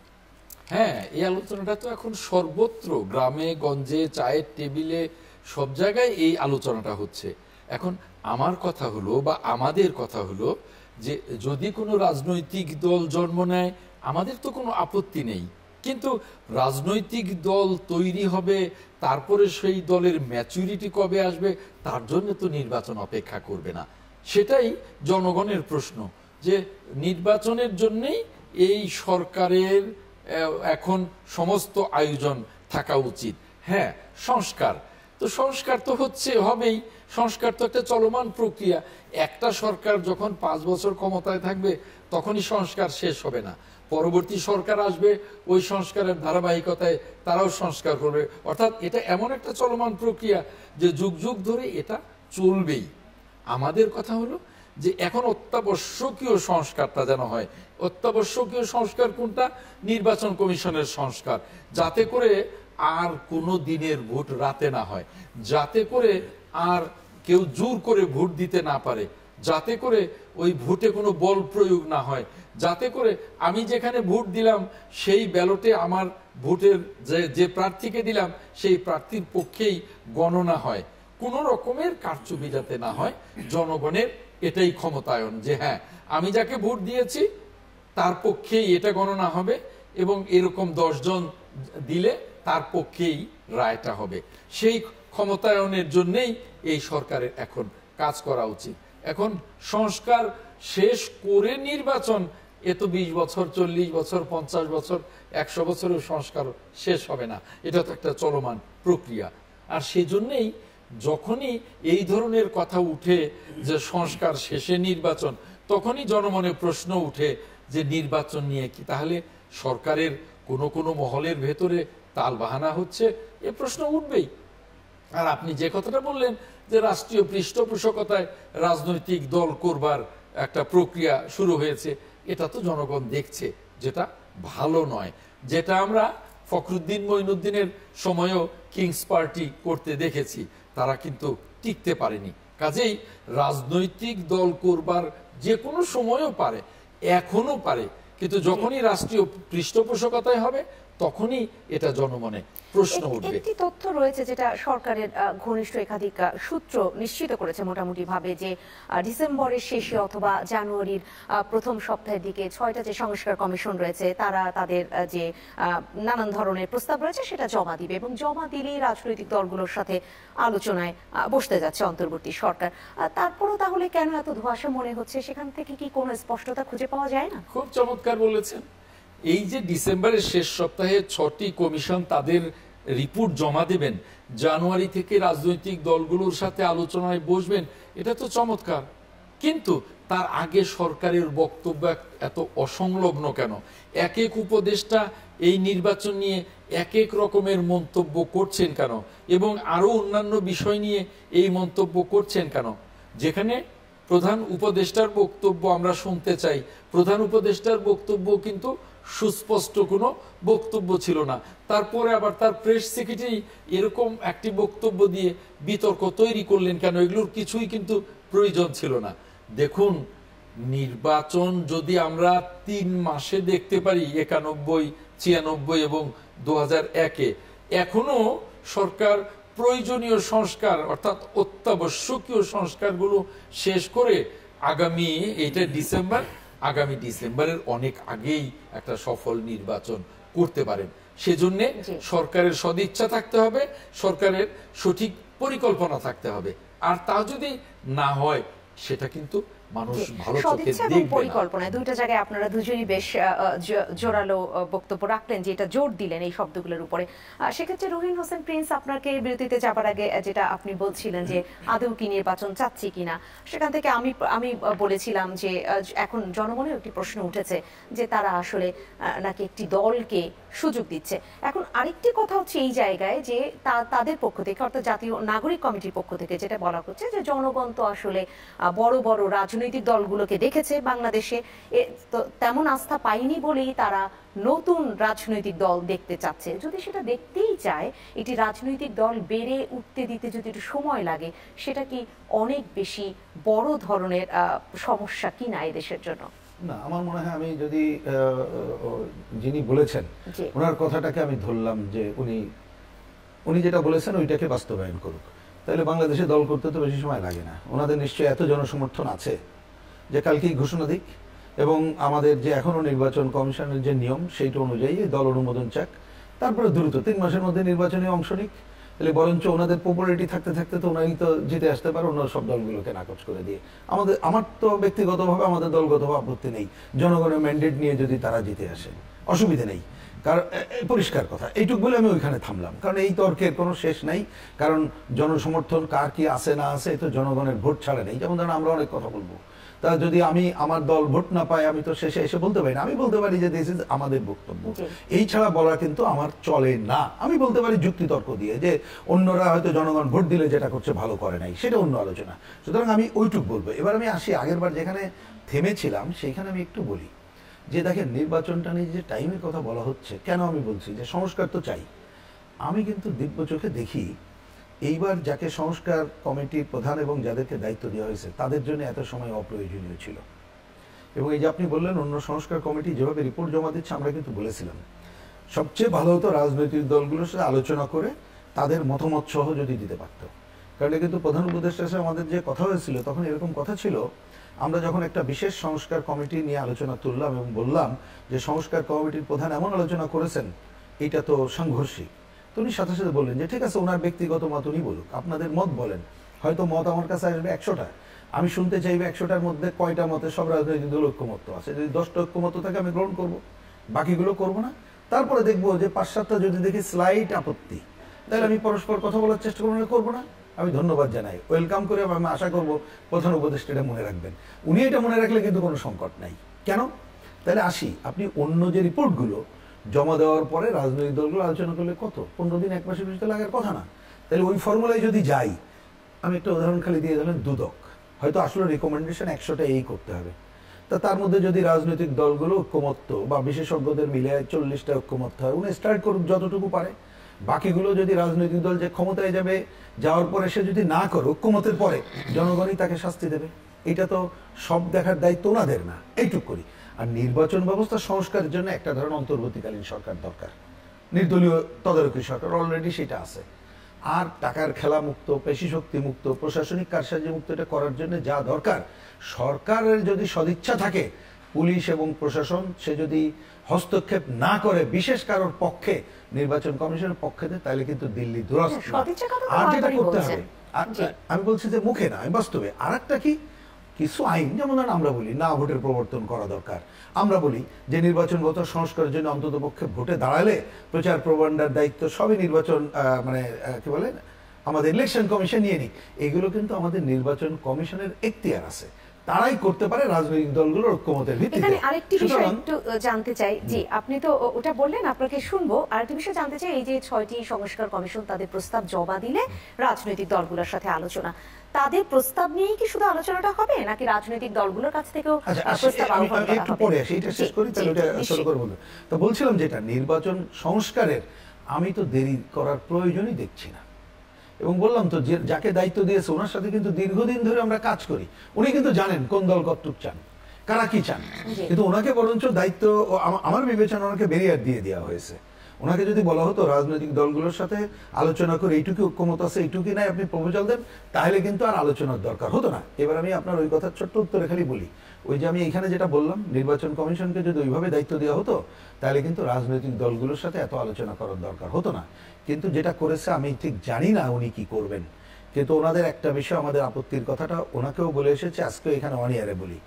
হ্যাঁ, এই আলোচনাটা তো এখন সর্বত্র, গ্রামে গঞ্জে, চায়ের টেবিলে, সব জায়গায় এই আলোচনাটা হচ্ছে। এখন আমার কথা হলো, বা আমাদের কথা হলো, যে যদি কোনো রাজনৈতিক দল জন্ম নেয় আমাদের তো কোনো আপত্তি নেই, কিন্তু রাজনৈতিক দল তৈরি হবে, তারপরে সেই দলের ম্যাচুরিটি কবে আসবে, তার জন্য তো নির্বাচন অপেক্ষা করবে না। সেটাই জনগণের প্রশ্ন, যে নির্বাচনের জন্যই এই সরকারের এখন সমস্ত আয়োজন থাকা উচিত। হ্যাঁ, সংস্কার তো হবেই। সংস্কার তো একটা চলমান প্রক্রিয়া। একটা সরকার যখন 5 বছর ক্ষমতায় থাকবে তখনই সংস্কার শেষ হবে না। পরবর্তী সরকার আসবে, ওই সংস্কারের ধারাবাহিকতায় তারাও সংস্কার করবে। অর্থাৎ এটা এমন একটা চলমান প্রক্রিয়া যে যুগ যুগ ধরে এটা চলবেই। আমাদের কথা হলো যে এখন অত্যাবশ্যকীয় সংস্কারটা যেন হয়। অত্যাবশ্যকীয় সংস্কার কোনটা? নির্বাচন কমিশনের সংস্কার, যাতে করে আর কোনো দিনের ভোট রাতে না হয়, যাতে করে আর কেউ জোর করে ভোট দিতে না পারে, যাতে করে ওই ভোটে কোনো বল প্রয়োগ না হয়, যাতে করে আমি যেখানে ভোট দিলাম সেই ব্যালটে আমার ভোটের যে প্রার্থীকে দিলাম সেই প্রার্থীর পক্ষেই গণনা হয়। কোনো রকমের কারচুপি যাতে না হয়। জনগণের এটাই ক্ষমতায়ন, যে হ্যাঁ, আমি যাকে ভোট দিয়েছি তার পক্ষেই এটা গণনা হবে, এবং এরকম 10 জন দিলে তার পক্ষেই রায়টা হবে। সেই ক্ষমতায়নের জন্যই এই সরকারের এখন কাজ করা উচিত। এখন সংস্কার শেষ করে নির্বাচন, এ তো 20 বছর, 40 বছর, 50 বছর, 100 বছরের সংস্কার শেষ হবে না। এটা তো একটা চলমান প্রক্রিয়া। আর সেজন্যই যখনই এই ধরনের কথা উঠে যে সংস্কার শেষে নির্বাচন, তখনই জনমনে প্রশ্ন উঠে যে নির্বাচন নিয়ে কি তাহলে সরকারের কোনো মহলের ভেতরে তালবাহানা হচ্ছে? এ প্রশ্ন উঠবেই। আর আপনি যে কথাটা বললেন যে রাষ্ট্রীয় পৃষ্ঠপোষকতায় রাজনৈতিক দল করবার একটা প্রক্রিয়া শুরু হয়েছে, এটা তো জনগণ দেখছে, যেটা ভালো নয়। যেটা আমরা ফখরুদ্দিন মঈনুদ্দিনের সময়ও কিংস পার্টি করতে দেখেছি, তারা কিন্তু টিকতে পারেনি। কাজেই রাজনৈতিক দল করবার যে কোনো সময়ও পারে, এখনো পারে, কিন্তু যখনই রাষ্ট্রীয় পৃষ্ঠপোষকতায় হবে তখনই এটা জনমনে প্রশ্ন উঠবে। একটি তথ্য রয়েছে যেটা সরকারের ঘনিষ্ঠ একাধিক সূত্র নিশ্চিত করেছে মোটামুটি ভাবে, যে ডিসেম্বরের শেষে অথবা জানুয়ারির প্রথম সপ্তাহের দিকে 6টা যে সংস্কার কমিশন রয়েছে তারা তাদের যে নানান ধরনের প্রস্তাব রয়েছে সেটা জমা দিবে, এবং জমা দিলেই রাজনৈতিক দলগুলোর সাথে আলোচনায় বসতে যাচ্ছে অন্তর্বর্তী সরকার। তারপরও তাহলে কেন এত ধোঁয়াশা মনে হচ্ছে? সেখান থেকে কি কোনো স্পষ্টতা খুঁজে পাওয়া যায় না? খুব চমৎকার বলেছেন। এই যে ডিসেম্বরের শেষ সপ্তাহে 6টি কমিশন তাদের রিপোর্ট জমা দেবেন, জানুয়ারি থেকে রাজনৈতিক দলগুলোর সাথে আলোচনায় বসবেন, এটা তো চমৎকার। কিন্তু তার আগে সরকারের বক্তব্য এত অসংলগ্ন কেন? এক এক উপদেষ্টা এই নির্বাচন নিয়ে এক এক রকমের মন্তব্য করছেন কেন, এবং আরো অন্যান্য বিষয় নিয়ে এই মন্তব্য করছেন কেন? যেখানে প্রধান উপদেষ্টার বক্তব্য আমরা শুনতে চাই, প্রধান উপদেষ্টার বক্তব্য কিন্তু সুস্পষ্ট কোনো বক্তব্য ছিল না। তারপরে আবার তার প্রেস সেক্রেটারি এরকম একটি বক্তব্য দিয়ে বিতর্ক তৈরি করলেন কেন? এগুলোর কিছুই কিন্তু প্রয়োজন ছিল না। দেখুন, নির্বাচন যদি আমরা 3 মাসে দেখতে পারি, 91, 96 এবং 2001-এ, এখনো সরকার প্রয়োজনীয় সংস্কার অর্থাৎ অত্যাবশ্যকীয় সংস্কারগুলো শেষ করে আগামী ডিসেম্বরের অনেক আগেই একটা সফল নির্বাচন করতে পারেন। সেজন্য সরকারের সদিচ্ছা থাকতে হবে, সরকারের সঠিক পরিকল্পনা থাকতে হবে। আর তা যদি না হয়, সেটা কিন্তু মানুষ ভালো চোখে দেখবে না। পরিকল্পনা দুইটা জায়গায় আপনারা দুজনই বেশ জোরালো বক্তব্য রাখলেন, যে এটা জোর দিলেন এই শব্দগুলোর উপরে। সেক্ষেত্রে রুহিন হোসেন প্রিন্স, আপনাকে বিরতিতে যাবার আগে যেটা আপনি বলছিলেন যে আদৌ কি নির্বাচন চাচ্ছি কিনা, সেখান থেকে আমি বলেছিলাম যে এখন জনমনেও একটি প্রশ্ন উঠেছে যে তারা আসলে নাকি একটি দলকে সুযোগ দিচ্ছে। এখন আরেকটি কথা হচ্ছে এই জায়গায় যে তাদের পক্ষ থেকে, অর্থাৎ জাতীয় নাগরিক কমিটির পক্ষ থেকে যেটা বলা হচ্ছে যে জনগণ তো আসলে বড় বড় রাজনৈতিক দলগুলোকে দেখেছে বাংলাদেশে, তো তেমন আস্থা পায়নি বলেই তারা নতুন রাজনৈতিক দল দেখতে চাচ্ছে। যদি সেটা দেখতেই চায়, এটি রাজনৈতিক দল বেড়ে উঠতে দিতে যদি একটু সময় লাগে, সেটা কি অনেক বেশি বড় ধরনের সমস্যা কিনা এদেশের জন্য? না, আমার মনে হয় আমি যদি যিনি বলেছেন ওনার কথাটাকে আমি ধরলাম যে উনি যেটা বলেছেন ওইটাকে বাস্তবায়ন করুক, তাহলে বাংলাদেশে দল করতে তো বেশি সময় লাগে না। ওনাদের নিশ্চয়ই এত জনসমর্থন আছে যে কালকেই ঘোষণা দিক, এবং আমাদের যে এখনো নির্বাচন কমিশনের যে নিয়ম সেইটা অনুযায়ী দল অনুমোদন চাক, তারপরে দ্রুত 3 মাসের মধ্যে নির্বাচনে অংশ নিক। তাহলে বরঞ্চ ওনাদের পপুলারিটি থাকতে থাকতে তো ওনারই তো জিতে আসতে পারে অন্য সব দলগুলোকে নাকচ করে দিয়ে। আমার তো ব্যক্তিগতভাবে, আমাদের দলগতভাবে আপত্তি নেই, জনগণের ম্যান্ডেট নিয়ে যদি তারা জিতে আসে অসুবিধা নেই। কারণ পরিষ্কার কথা, এইটুক বলে আমি ওইখানে থামলাম, কারণ এই তর্কের কোনো শেষ নাই। কারণ জনসমর্থন কার কি আছে না আছে, তো জনগণের ভোট ছাড়া নেই। যেমন ধরেন আমরা অনেক কথা বলবো, তা যদি আমার দল ভোট না পায়, আমি তো শেষে এসে বলতে পারি না। আমি বলতে পারি যে দিস ইজ আমাদের বক্তব্য, এই ছাড়া বলা কিন্তু আমার চলে না। আমি বলতে পারি যুক্তি তর্ক দিয়ে যে অন্যরা হয়তো জনগণ ভোট দিলে যেটা করছে ভালো করে নাই, সেটা অন্য আলোচনা। সুতরাং আমি ওইটুক বলবো। এবার আমি আসি আগের বার যেখানে থেমেছিলাম, সেইখানে আমি একটু বলি যে দেখেন, নির্বাচনটা নিয়ে যে টাইমের কথা বলা হচ্ছে, কেন আমি বলছি যে সংস্কার তো চাই। আমি কিন্তু দিব্য চোখে দেখি এইবার যাকে সংস্কার কমিটির প্রধান এবং যাদেরকে দায়িত্ব দেওয়া হয়েছে তাদের জন্য এত সময় অপ্রয়োজনীয় ছিল। এবং এই যে আপনি বললেন অন্য সংস্কার কমিটি যেভাবে রিপোর্ট জমা দিচ্ছে, আমরা কিন্তু বলেছিলাম সবচেয়ে ভালো হতো রাজনৈতিক দলগুলোর সাথে আলোচনা করে তাদের মতামত সহ যদি দিতে পারত। কারণ কিন্তু প্রধান উপদেষ্টার সাথে আমাদের যে কথা হয়েছিল, তখন এরকম কথা ছিল, আমরা যখন একটা বিশেষ সংস্কার কমিটি নিয়ে আলোচনা তুললাম এবং বললাম যে সংস্কার কমিটির প্রধান এমন আলোচনা করেছেন, এটা তো সাংঘর্ষিক, তো উনি সাথে সাথে বললেন যে ঠিক আছে, ওনার ব্যক্তিগত মত উনি বলুক, আপনাদের মত বলেন। হয়তো মত আমার কাছে আসবে 100টা, আমি শুনতে চাইবে 100টার মধ্যে কয়টা মতে সব রাজনৈতিক দল ঐক্যমত্য আছে। যদি 10টা ঐক্যমত্য থাকে আমি গ্রহণ করব, বাকিগুলো করব না। তারপরে দেখবো যে 5-7টা যদি দেখি স্লাইট আপত্তি, তাহলে আমি পরস্পর কথা বলার চেষ্টা করবো না। আমি ধন্যবাদ জানাই, ওয়েলকাম করে। আমি আশা করব প্রধান উপদেষ্টা এটা মনে রাখবেন। উনি এটা মনে রাখলে কিন্তু কোনো সংকট নাই। কেন? তাহলে আসি, আপনি অন্য যে রিপোর্টগুলো জমা দেওয়ার পরে রাজনৈতিক দলগুলো আলোচনা করলে কত 15 দিন 1 মাসের বেশি লাগার কথা না। তাহলে ওই ফর্মুলায় যদি যাই, আমি একটা উদাহরণ খালি দিয়ে দিলাম, দুদক হয়তো আসলে রিকমেন্ডেশন 100টা এই করতে হবে, তা তার মধ্যে যদি রাজনৈতিক দলগুলো ঐক্যমত্য বা বিশেষজ্ঞদের মিলে 40টা ঐক্যমত্য হয়, উনি স্টার্ট করুক যতটুকু পারে। বাকিগুলো যদি রাজনৈতিক দল যে ক্ষমতায় যাবে, যাওয়ার পরে সে যদি না করে ঐক্যমতের পরে, জনগণই তাকে শাস্তি দেবে। এটা তো সব দেখার দায়িত্ব ওনাদের না, এইটুক করি। আর নির্বাচন ব্যবস্থা সংস্কারের জন্য একটা ধরনের অন্তর্বর্তীকালীন সরকার দরকার, নির্দলীয় তদারকি সরকার অলরেডি সেটা আছে। আর টাকার খেলা মুক্ত, পেশি শক্তি মুক্ত, প্রশাসনিক কারসাজি মুক্ত এটা করার জন্য যা দরকার, সরকারের যদি সদিচ্ছা থাকে, পুলিশ এবং প্রশাসন সে যদি হস্তক্ষেপ না করে বিশেষ কারোর পক্ষে, নির্বাচন কমিশনের পক্ষে দেয়, তাহলে কিন্তু দিল্লি দুরস্ত। আর যেটা করতে হবে, আমি বলছি যে মুখে না, আমি বাস্তবে। আর একটা কি, কিছু আইন, যেমন আমরা বলি না ভোটের প্রবর্তন করা দরকার, আমরা বলি যে নির্বাচনগত সংস্কারের জন্য অন্তত পক্ষে ভোটে দাঁড়ালে প্রচার প্রবান্ডার দায়িত্ব সবই নির্বাচন কি বলে আমাদের ইলেকশন কমিশন নিয়ে নিক। এগুলো কিন্তু আমাদের নির্বাচন কমিশনের এখতিয়ার আছে। তারাই করতে পারে রাজনৈতিক দলগুলোর ঐক্যমতের ভিত্তিতে। এখানে আরেকটি বিষয় একটু জানতে চাই, জি আপনি তো ওটা বললেন, আপনাকে শুনবো। আরেকটি বিষয় জানতে চাই, এই যে 6টি সংস্কার কমিশন তাদের প্রস্তাব জমা দিলে রাজনৈতিক দলগুলোর সাথে আলোচনা, তাদের প্রস্তাব নিয়েই কি শুধু আলোচনাটা হবে, নাকি রাজনৈতিক দলগুলোর কাছ থেকেও প্রস্তাব আহ্বান করা হবে? একটু পরে আসি, এটা শেষ করি, তাহলে ওটা শুরু করব। তো বলছিলাম যেটা নির্বাচন সংস্কারের আমি তো দেরি করার প্রয়োজনই দেখছি না, এবং বললাম তো যে যাকে দায়িত্ব দিয়েছে ওনার সাথে কিন্তু দীর্ঘদিন ধরে আমরা কাজ করি। উনি কিন্তু জানেন কোন দল কতটুক চান, কারা কি চান, কিন্তু ওনাকে বরঞ্চ দায়িত্ব আমার বিবেচনা ওনাকে ব্যারিয়ার দিয়ে দেওয়া হয়েছে। ওনাকে যদি বলা হতো রাজনৈতিক দলগুলোর সাথে আলোচনা করে এইটুকু ঐক্যমত আছে এইটুকু নাই আপনি প্রপোজাল দেন, তাহলে কিন্তু আর আলোচনার দরকার হতো না। এবার আমি আপনার ওই কথার ছোট্ট উত্তরে খালি বলি, ওই যে আমি এখানে যেটা বললাম, নির্বাচন কমিশনকে যদি ওইভাবে দায়িত্ব দেওয়া হতো তাহলে কিন্তু রাজনৈতিক দলগুলোর সাথে এত আলোচনা করার দরকার হতো না। কিন্তু যেটা করেছে আমি ঠিক জানি না উনি কি করবেন, কিন্তু ওনাদের একটা বিষয় আমাদের আপত্তির কথাটা ওনাকেও বলে এসেছে, আজকেও এখানে অনিয়ারে বলি।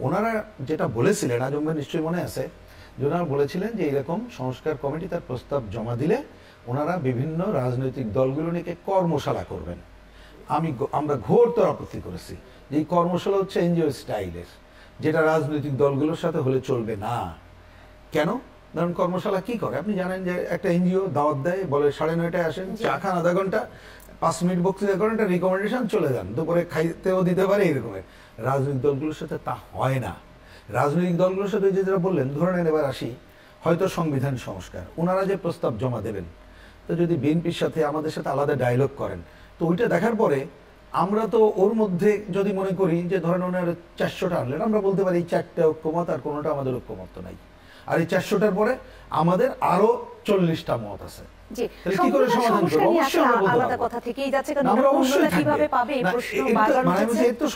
ওনারা যেটা বলেছিলেন, আজম ভাই নিশ্চয়ই মনে আছে, যে ওনারা বলেছিলেন যে এরকম সংস্কার কমিটি তার প্রস্তাব জমা দিলে ওনারা বিভিন্ন রাজনৈতিক দলগুলো নিয়ে কর্মশালা করবেন। আমরা ঘোরতর আপত্তি করেছি যে এই কর্মশালা হচ্ছে এনজিও স্টাইলের, যেটা রাজনৈতিক দলগুলোর সাথে হলে চলবে না। কেন? ধরুন কর্মশালা কি করে আপনি জানেন, যে একটা এনজিও দাওয়াত দেয়, বলে 9:30টায় আসেন, চা খান আধা ঘন্টা, 5 মিনিট বক্তৃতা করেন, একটা রিকমেন্ডেশন, চলে যান, দুপুরে খাইতেও দিতে পারে, এরকমের। রাজনৈতিক দলগুলোর সাথে তা হয় না। রাজনৈতিক দলগুলোর সাথে যেটা বললেন, ধরে নেন এবার আসি হয়তো সংবিধান সংস্কার, ওনারা যে প্রস্তাব জমা দেবেন, তো যদি বিএনপির সাথে আমাদের সাথে আলাদা ডায়লগ করেন, তো ওইটা দেখার পরে আমরা তো ওর মধ্যে যদি মনে করি যে ধরেন ওনার 400টা আনলেন, আমরা বলতে পারি এই 4টা ঐক্যমত আর কোনোটা আমাদের ঐক্যমত তো নাই, আর এই 400টার পরে আমাদের আরো 40টা মত আছে।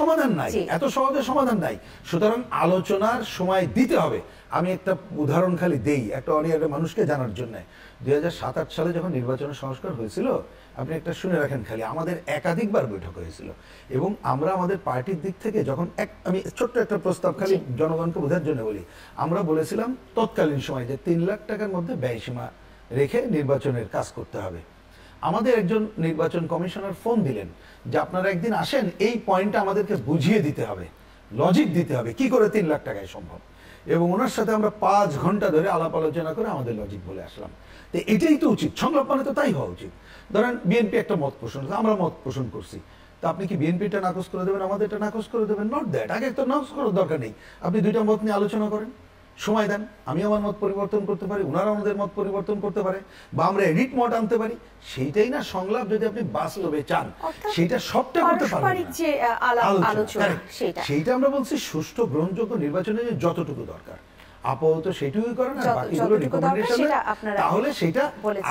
সমাধান নাই, এত সহজে সমাধান নাই, সুতরাং আলোচনার সময় দিতে হবে। আমি একটা উদাহরণ খালি দেই একটা অনিয়ার মানুষকে জানার জন্য। 2007-8 সালে যখন নির্বাচনের সংস্কার হয়েছিল, আপনি একটা শুনে রাখেন খালি, আমাদের একাধিকবার বৈঠক হয়েছিল, এবং আমরা আমাদের পার্টির দিক থেকে যখন আমি ছোট্ট একটা প্রস্তাব খালি জনগণকে বোঝার জন্য বলি, আমরা বলেছিলাম তৎকালীন সময় যে 3 লাখ টাকার মধ্যে ব্যয়সীমা রেখে নির্বাচনের কাজ করতে হবে। আমাদের একজন নির্বাচন কমিশনার ফোন দিলেন যে আপনারা একদিন আসেন, এই পয়েন্টটা আমাদেরকে বুঝিয়ে দিতে হবে, লজিক দিতে হবে কি করে 3 লাখ টাকায় সম্ভব। এবং ওনার সাথে আমরা 5 ঘন্টা ধরে আলাপ আলোচনা করে আমাদের লজিক বলে আসলাম। তো এটাই তো উচিত, সংলাপ মানে তো তাই হওয়া উচিত। ধরেন বিএনপি একটা মত পোষণ, আমরা মত পোষণ করছি, তো আপনি কি বিএনপিটা নাকচ করে দেবেন, আমাদেরটা নাকচ করে দেবেন? Not that. আগে তো নাকচ করার দরকার নেই, আপনি 2টা মত নিয়ে আলোচনা করেন, সময় দেন, আমি আমার মত পরিবর্তন করতে পারি, ওনারা আমাদের মত পরিবর্তন করতে পারে, বা আমরা এডিট মত আনতে পারি। সেইটাই না সংলাপ, যদি আপনি বাস্তবে চান সেইটা সবটা করতে পারবেন। সেইটা আমরা বলছি সুষ্ঠু গ্রহণযোগ্য নির্বাচনের যতটুকু দরকার আপাতত সেটুকুই করেন, আর বাকিগুলো রিকমেন্ডেশন, তাহলে সেটা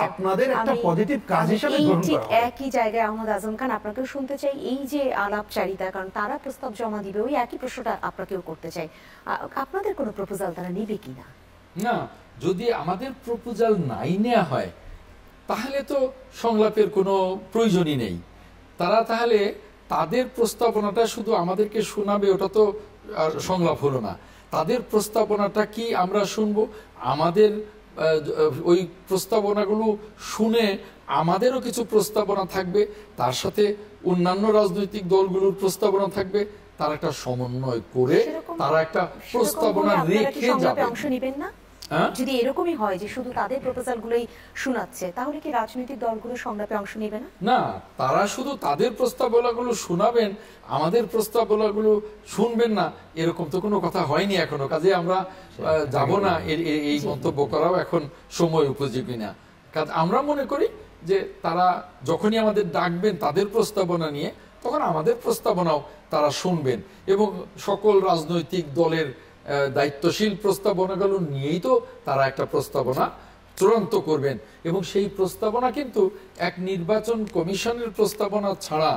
আপনাদের একটা পজিটিভ কাজ হিসেবে গ্রহণ করা হবে। একই জায়গায় আহমদ আজম খান, আপনাকেও শুনতে চাই, এই যে আলাপচারিতা, কারণ তারা প্রস্তাব জমা দিবে, ওই একই প্রশ্নটা আপনাকেও করতে চাই, আপনাদের কোনো প্রপোজাল তারা নেবে কিনা? না, যদি আমাদের প্রপোজাল নাই নেওয়া হয় তাহলে তো সংলাপের কোনো প্রয়োজনই নেই। তারা তাহলে তাদের প্রস্তাবনাটা শুধু আমাদেরকে শোনাবে, ওটা তো সংলাপ হলো না। তাদের প্রস্তাবনাটা কি আমরা শুনবো, আমাদের ওই প্রস্তাবনাগুলো শুনে আমাদেরও কিছু প্রস্তাবনা থাকবে, তার সাথে অন্যান্য রাজনৈতিক দলগুলোর প্রস্তাবনা থাকবে, তার একটা সমন্বয় করে তারা একটা প্রস্তাবনা রেখে যাবে। অংশ নেবেন না? যদি এরকমই হয় যে শুধু তাদের প্রপোজালগুলোই শোনাচ্ছে, তাহলে কি রাজনৈতিক দলগুলো সংলাপে অংশ নেবে না? না, তারা শুধু তাদের প্রস্তাবনাগুলো শোনাবেন, আমাদের প্রস্তাবনাগুলো শুনবেন না, এরকম তো কোনো কথা হয়নি এখনো। কাজে আমরা যাব না এই মন্তব্য করাও এখন সময় উপযোগী না। কারণ আমরা মনে করি যে তারা যখনই আমাদের ডাকবেন তাদের প্রস্তাবনা নিয়ে, তখন আমাদের প্রস্তাবনাও তারা শুনবেন, এবং সকল রাজনৈতিক দলের দায়িত্বশীল প্রস্তাবনাগুলো নিয়েই তো তারা একটা প্রস্তাবনা চূড়ান্ত করবেন। এবং সেই প্রস্তাবনা কিন্তু এক নির্বাচন কমিশনের প্রস্তাবনা ছাড়া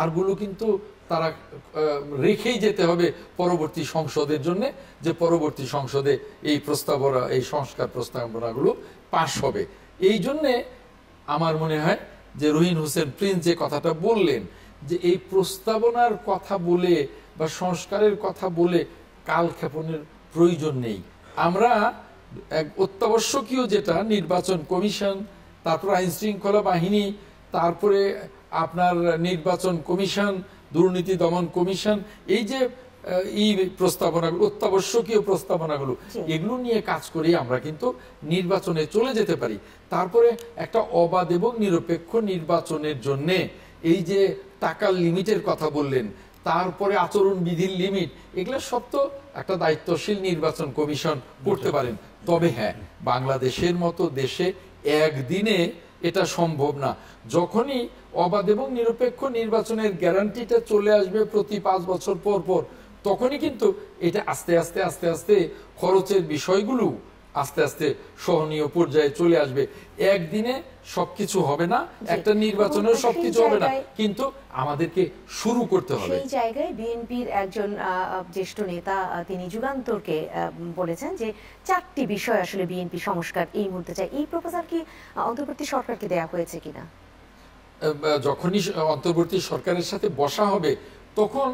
আরগুলো কিন্তু তারা রেখেই যেতে হবে পরবর্তী সংসদের জন্য, যে পরবর্তী সংসদে এই প্রস্তাবনা, এই সংস্কার প্রস্তাবনাগুলো পাশ হবে। এই জন্যে আমার মনে হয় যে রহিন হোসেন প্রিন্স যে কথাটা বললেন, যে এই প্রস্তাবনার কথা বলে বা সংস্কারের কথা বলে কালক্ষেপণের প্রয়োজন নেই। আমরা অত্যাবশ্যকীয় যেটা নির্বাচন কমিশন, তারপর আইন শৃঙ্খলা বাহিনী, তারপরে আপনার নির্বাচন কমিশন, দুর্নীতি দমন কমিশন, এই যে এই প্রস্তাবনাগুলো, অত্যাবশ্যকীয় প্রস্তাবনাগুলো, এগুলো নিয়ে কাজ করে আমরা কিন্তু নির্বাচনে চলে যেতে পারি। তারপরে একটা অবাধ এবং নিরপেক্ষ নির্বাচনের জন্য এই যে টাকার লিমিটের কথা বললেন, তারপরে আচরণ বিধির লিমিট, এগুলো সব তো একটা দায়িত্বশীল নির্বাচন কমিশন করতে পারেন। তবে হ্যাঁ, বাংলাদেশের মতো দেশে একদিনে এটা সম্ভব না। যখনই অবাধ এবং নিরপেক্ষ নির্বাচনের গ্যারান্টিটা চলে আসবে প্রতি 5 বছর পর পর, তখনই কিন্তু এটা আস্তে আস্তে আস্তে আস্তে খরচের বিষয়গুলো আস্তে আস্তে সহনীয় পর্যায়ে চলে আসবে। একদিনে সবকিছু হবে না, একটা নির্বাচনের সবকিছু হবে না, কিন্তু আমাদেরকে শুরু করতে হবে। সেই জায়গায় বিএনপির একজন জ্যেষ্ঠ নেতা তিনি যুগান্তরকে বলেছেন যে 4টি বিষয় আসলে বিএনপি সংস্কার এই মুহূর্তে চাই। এই প্রপোজাল কি অন্তর্বর্তী সরকারকে দেয়া হয়েছে কিনা? যখনই অন্তর্বর্তী সরকারের সাথে বসা হবে তখন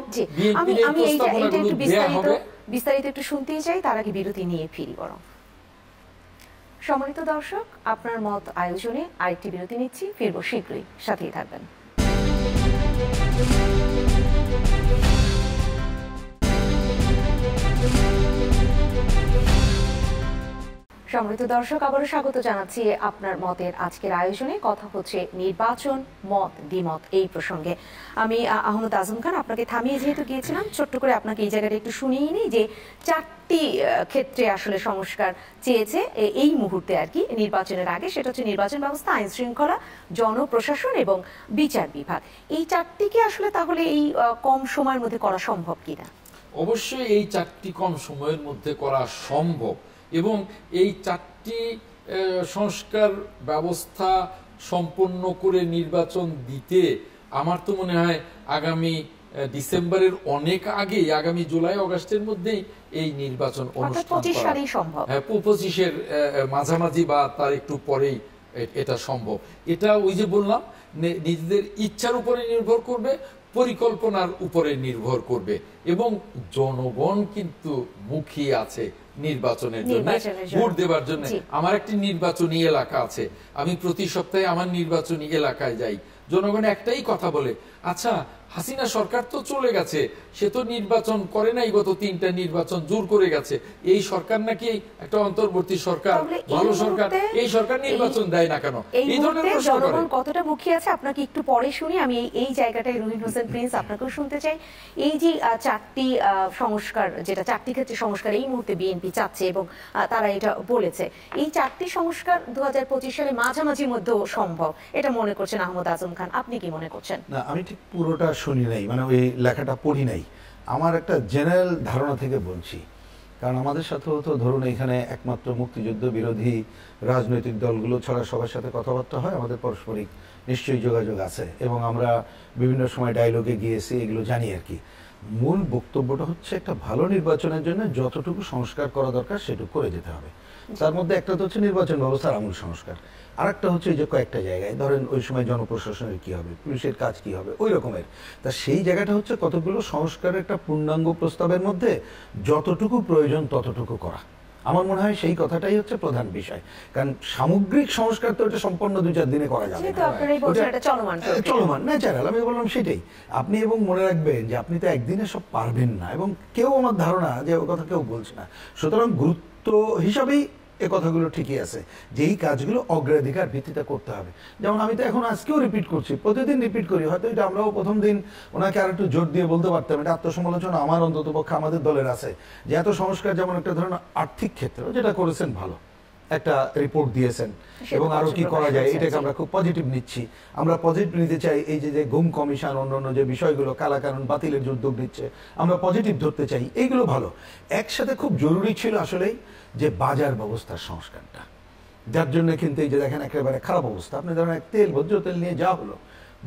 বিস্তারিত একটু শুনতেই চাই, তার আগে বিরতি নিয়ে ফিরি বরং। সম্মানিত দর্শক, আপনার মত আয়োজনে আরেকটি বিরতি নিচ্ছি, ফিরবো শীঘ্রই, সাথেই থাকবেন। সম্মানিত দর্শক, আবারও স্বাগত জানাচ্ছি আপনার মতের আজকের আয়োজনে। কথা হচ্ছে নির্বাচন, মত দ্বিমত এই প্রসঙ্গে। আমি আহমদ আজম খান, আপনাকে থামিয়ে যেহেতু গিয়েছিলাম, ছোট্ট করে আপনাকে এই জায়গাটা একটু শুনিয়ে নিই যে 4টি ক্ষেত্রে আসলে সংস্কার চেয়েছে এই মুহূর্তে আর কি নির্বাচনের আগে। সেটা হচ্ছে নির্বাচন ব্যবস্থা, আইন শৃঙ্খলা, জনপ্রশাসন এবং বিচার বিভাগ। এই 4টিকে আসলে তাহলে এই কম সময়ের মধ্যে করা সম্ভব কিনা? অবশ্যই এই 4টি কম সময়ের মধ্যে করা সম্ভব, এবং এই 4টি সংস্কার ব্যবস্থা সম্পন্ন করে নির্বাচন দিতে আমার তো মনে হয় আগামী ডিসেম্বরের অনেক আগেই, আগামী জুলাই আগস্টের মধ্যেই এই নির্বাচন অনুষ্ঠান সম্ভব। হ্যাঁ, 25-এর মাঝামাঝি বা তার একটু পরেই এটা সম্ভব। এটা ওই যে বললাম, নিজেদের ইচ্ছার উপরে নির্ভর করবে, পরিকল্পনার উপরে নির্ভর করবে, এবং জনগণ কিন্তু মুখিয়ে আছে নির্বাচনের জন্য, ভোট দেওয়ার জন্য। আমার একটি নির্বাচনী এলাকা আছে, আমি প্রতি সপ্তাহে আমার নির্বাচনী এলাকায় যাই। জনগণ একটাই কথা বলে, আচ্ছা হাসিনা সরকার তো চলে গেছে, সে তো নির্বাচন করে নাই, গত 3টা নির্বাচন জোর করে গেছে, এই সরকার নাকি একটা অন্তর্বর্তী সরকার, ভালো সরকার, এই সরকার নির্বাচন দেয় না কেন? এই ধরনের প্রশ্ন করে। জনগণ কতটা মুখিয়ে আছে আপনাকে একটু পরে শুনি। আমি এই জায়গাটায় রুহিন হোসেন প্রিন্স আপনাকেও শুনতে চাই। এই যে 4টি সংস্কার, যেটা 4টি ক্ষেত্রে সংস্কার এই মুহূর্তে বিএনপি চাচ্ছে এবং তারা এটা বলেছে, এই 4টি সংস্কার 2025 সালে মাঝামাঝির মধ্যেও সম্ভব, এটা মনে করছেন আহমদ আজম খান। আপনি কি মনে করছেন? না, আমি ঠিক পুরোটা শুনি নাই, মানে ওই লেখাটা পড়ি নাই। আমার একটা জেনারেল ধারণা থেকে বলছি, কারণ আমাদের সাথেও তো ধরুন এখানে একমাত্র মুক্তিযুদ্ধ বিরোধী রাজনৈতিক দলগুলো ছাড়া সবার সাথে কথাবার্তা হয়, আমাদের পারস্পরিক নিশ্চয়ই যোগাযোগ আছে, এবং আমরা বিভিন্ন সময় ডায়লগে গিয়েছি, এগুলো জানি আর কি। মূল বক্তব্যটা হচ্ছে একটা ভালো নির্বাচনের জন্য যতটুকু সংস্কার করা দরকার সেটুকু করে যেতে হবে। তার মধ্যে একটা তো হচ্ছে নির্বাচন ব্যবস্থার আমূল সংস্কার, আর একটা হচ্ছে যে কয়েকটা জায়গায় ধরেন ওই সময় জনপ্রশাসনের কি হবে, পুলিশের কাজ কি হবে, ওই রকমের। তা সেই জায়গাটা হচ্ছে কতগুলো সংস্কারের একটা পূর্ণাঙ্গ প্রস্তাবের মধ্যে যতটুকু প্রয়োজন ততটুকু করা। আমার মনে হয় সেই কথাটাই হচ্ছে প্রধান বিষয়, কারণ সামগ্রিক সংস্কার তো এটা সম্পন্ন 2-4 দিনে করা যাবে না, চলমান ন্যাচারাল। আমি বললাম সেটাই আপনি, এবং মনে রাখবেন যে আপনি তো একদিনে সব পারবেন না, এবং কেউ আমার ধারণা যে ও কথা কেউ বলছে না। সুতরাং গুরুত্ব হিসাবেই এ কথাগুলো ঠিকই আছে, যে এই কাজগুলো অগ্রাধিকার ভিত্তিতে করতে হবে। যেমন আমি তো এখন আজকেও রিপিট করছি, প্রতিদিন রিপিট করি, হয়তো এটা আমরাও প্রথম দিন ওনাকে আর একটু জোর দিয়ে বলতে পারতাম, এটা আত্মসমালোচনা আমার অন্তত পক্ষে আমাদের দলের আছে, যে এত সংস্কার, যেমন একটা ধরনের আর্থিক ক্ষেত্রে যেটা করেছেন ভালো, একটা রিপোর্ট দিয়েছেন, এবং আরো কি করা যায় এটাকে আমরা খুব পজিটিভ নিচ্ছি। আমরা পজিটিভ নিতে চাই, এই যে গুম কমিশন, অন্যান্য যে বিষয়গুলো, কালাকানুন বাতিলের যে উদ্যোগ নিচ্ছে, আমরা পজিটিভ ধরতে চাই, এইগুলো ভালো। একসাথে খুব জরুরি ছিল আসলেই যে বাজার ব্যবস্থার সংস্কারটা, যার জন্য কিন্তু এই যে দেখেন একেবারে খারাপ অবস্থা। আপনি ধরেন তেল, ভোজ্য তেল নিয়ে যা হলো,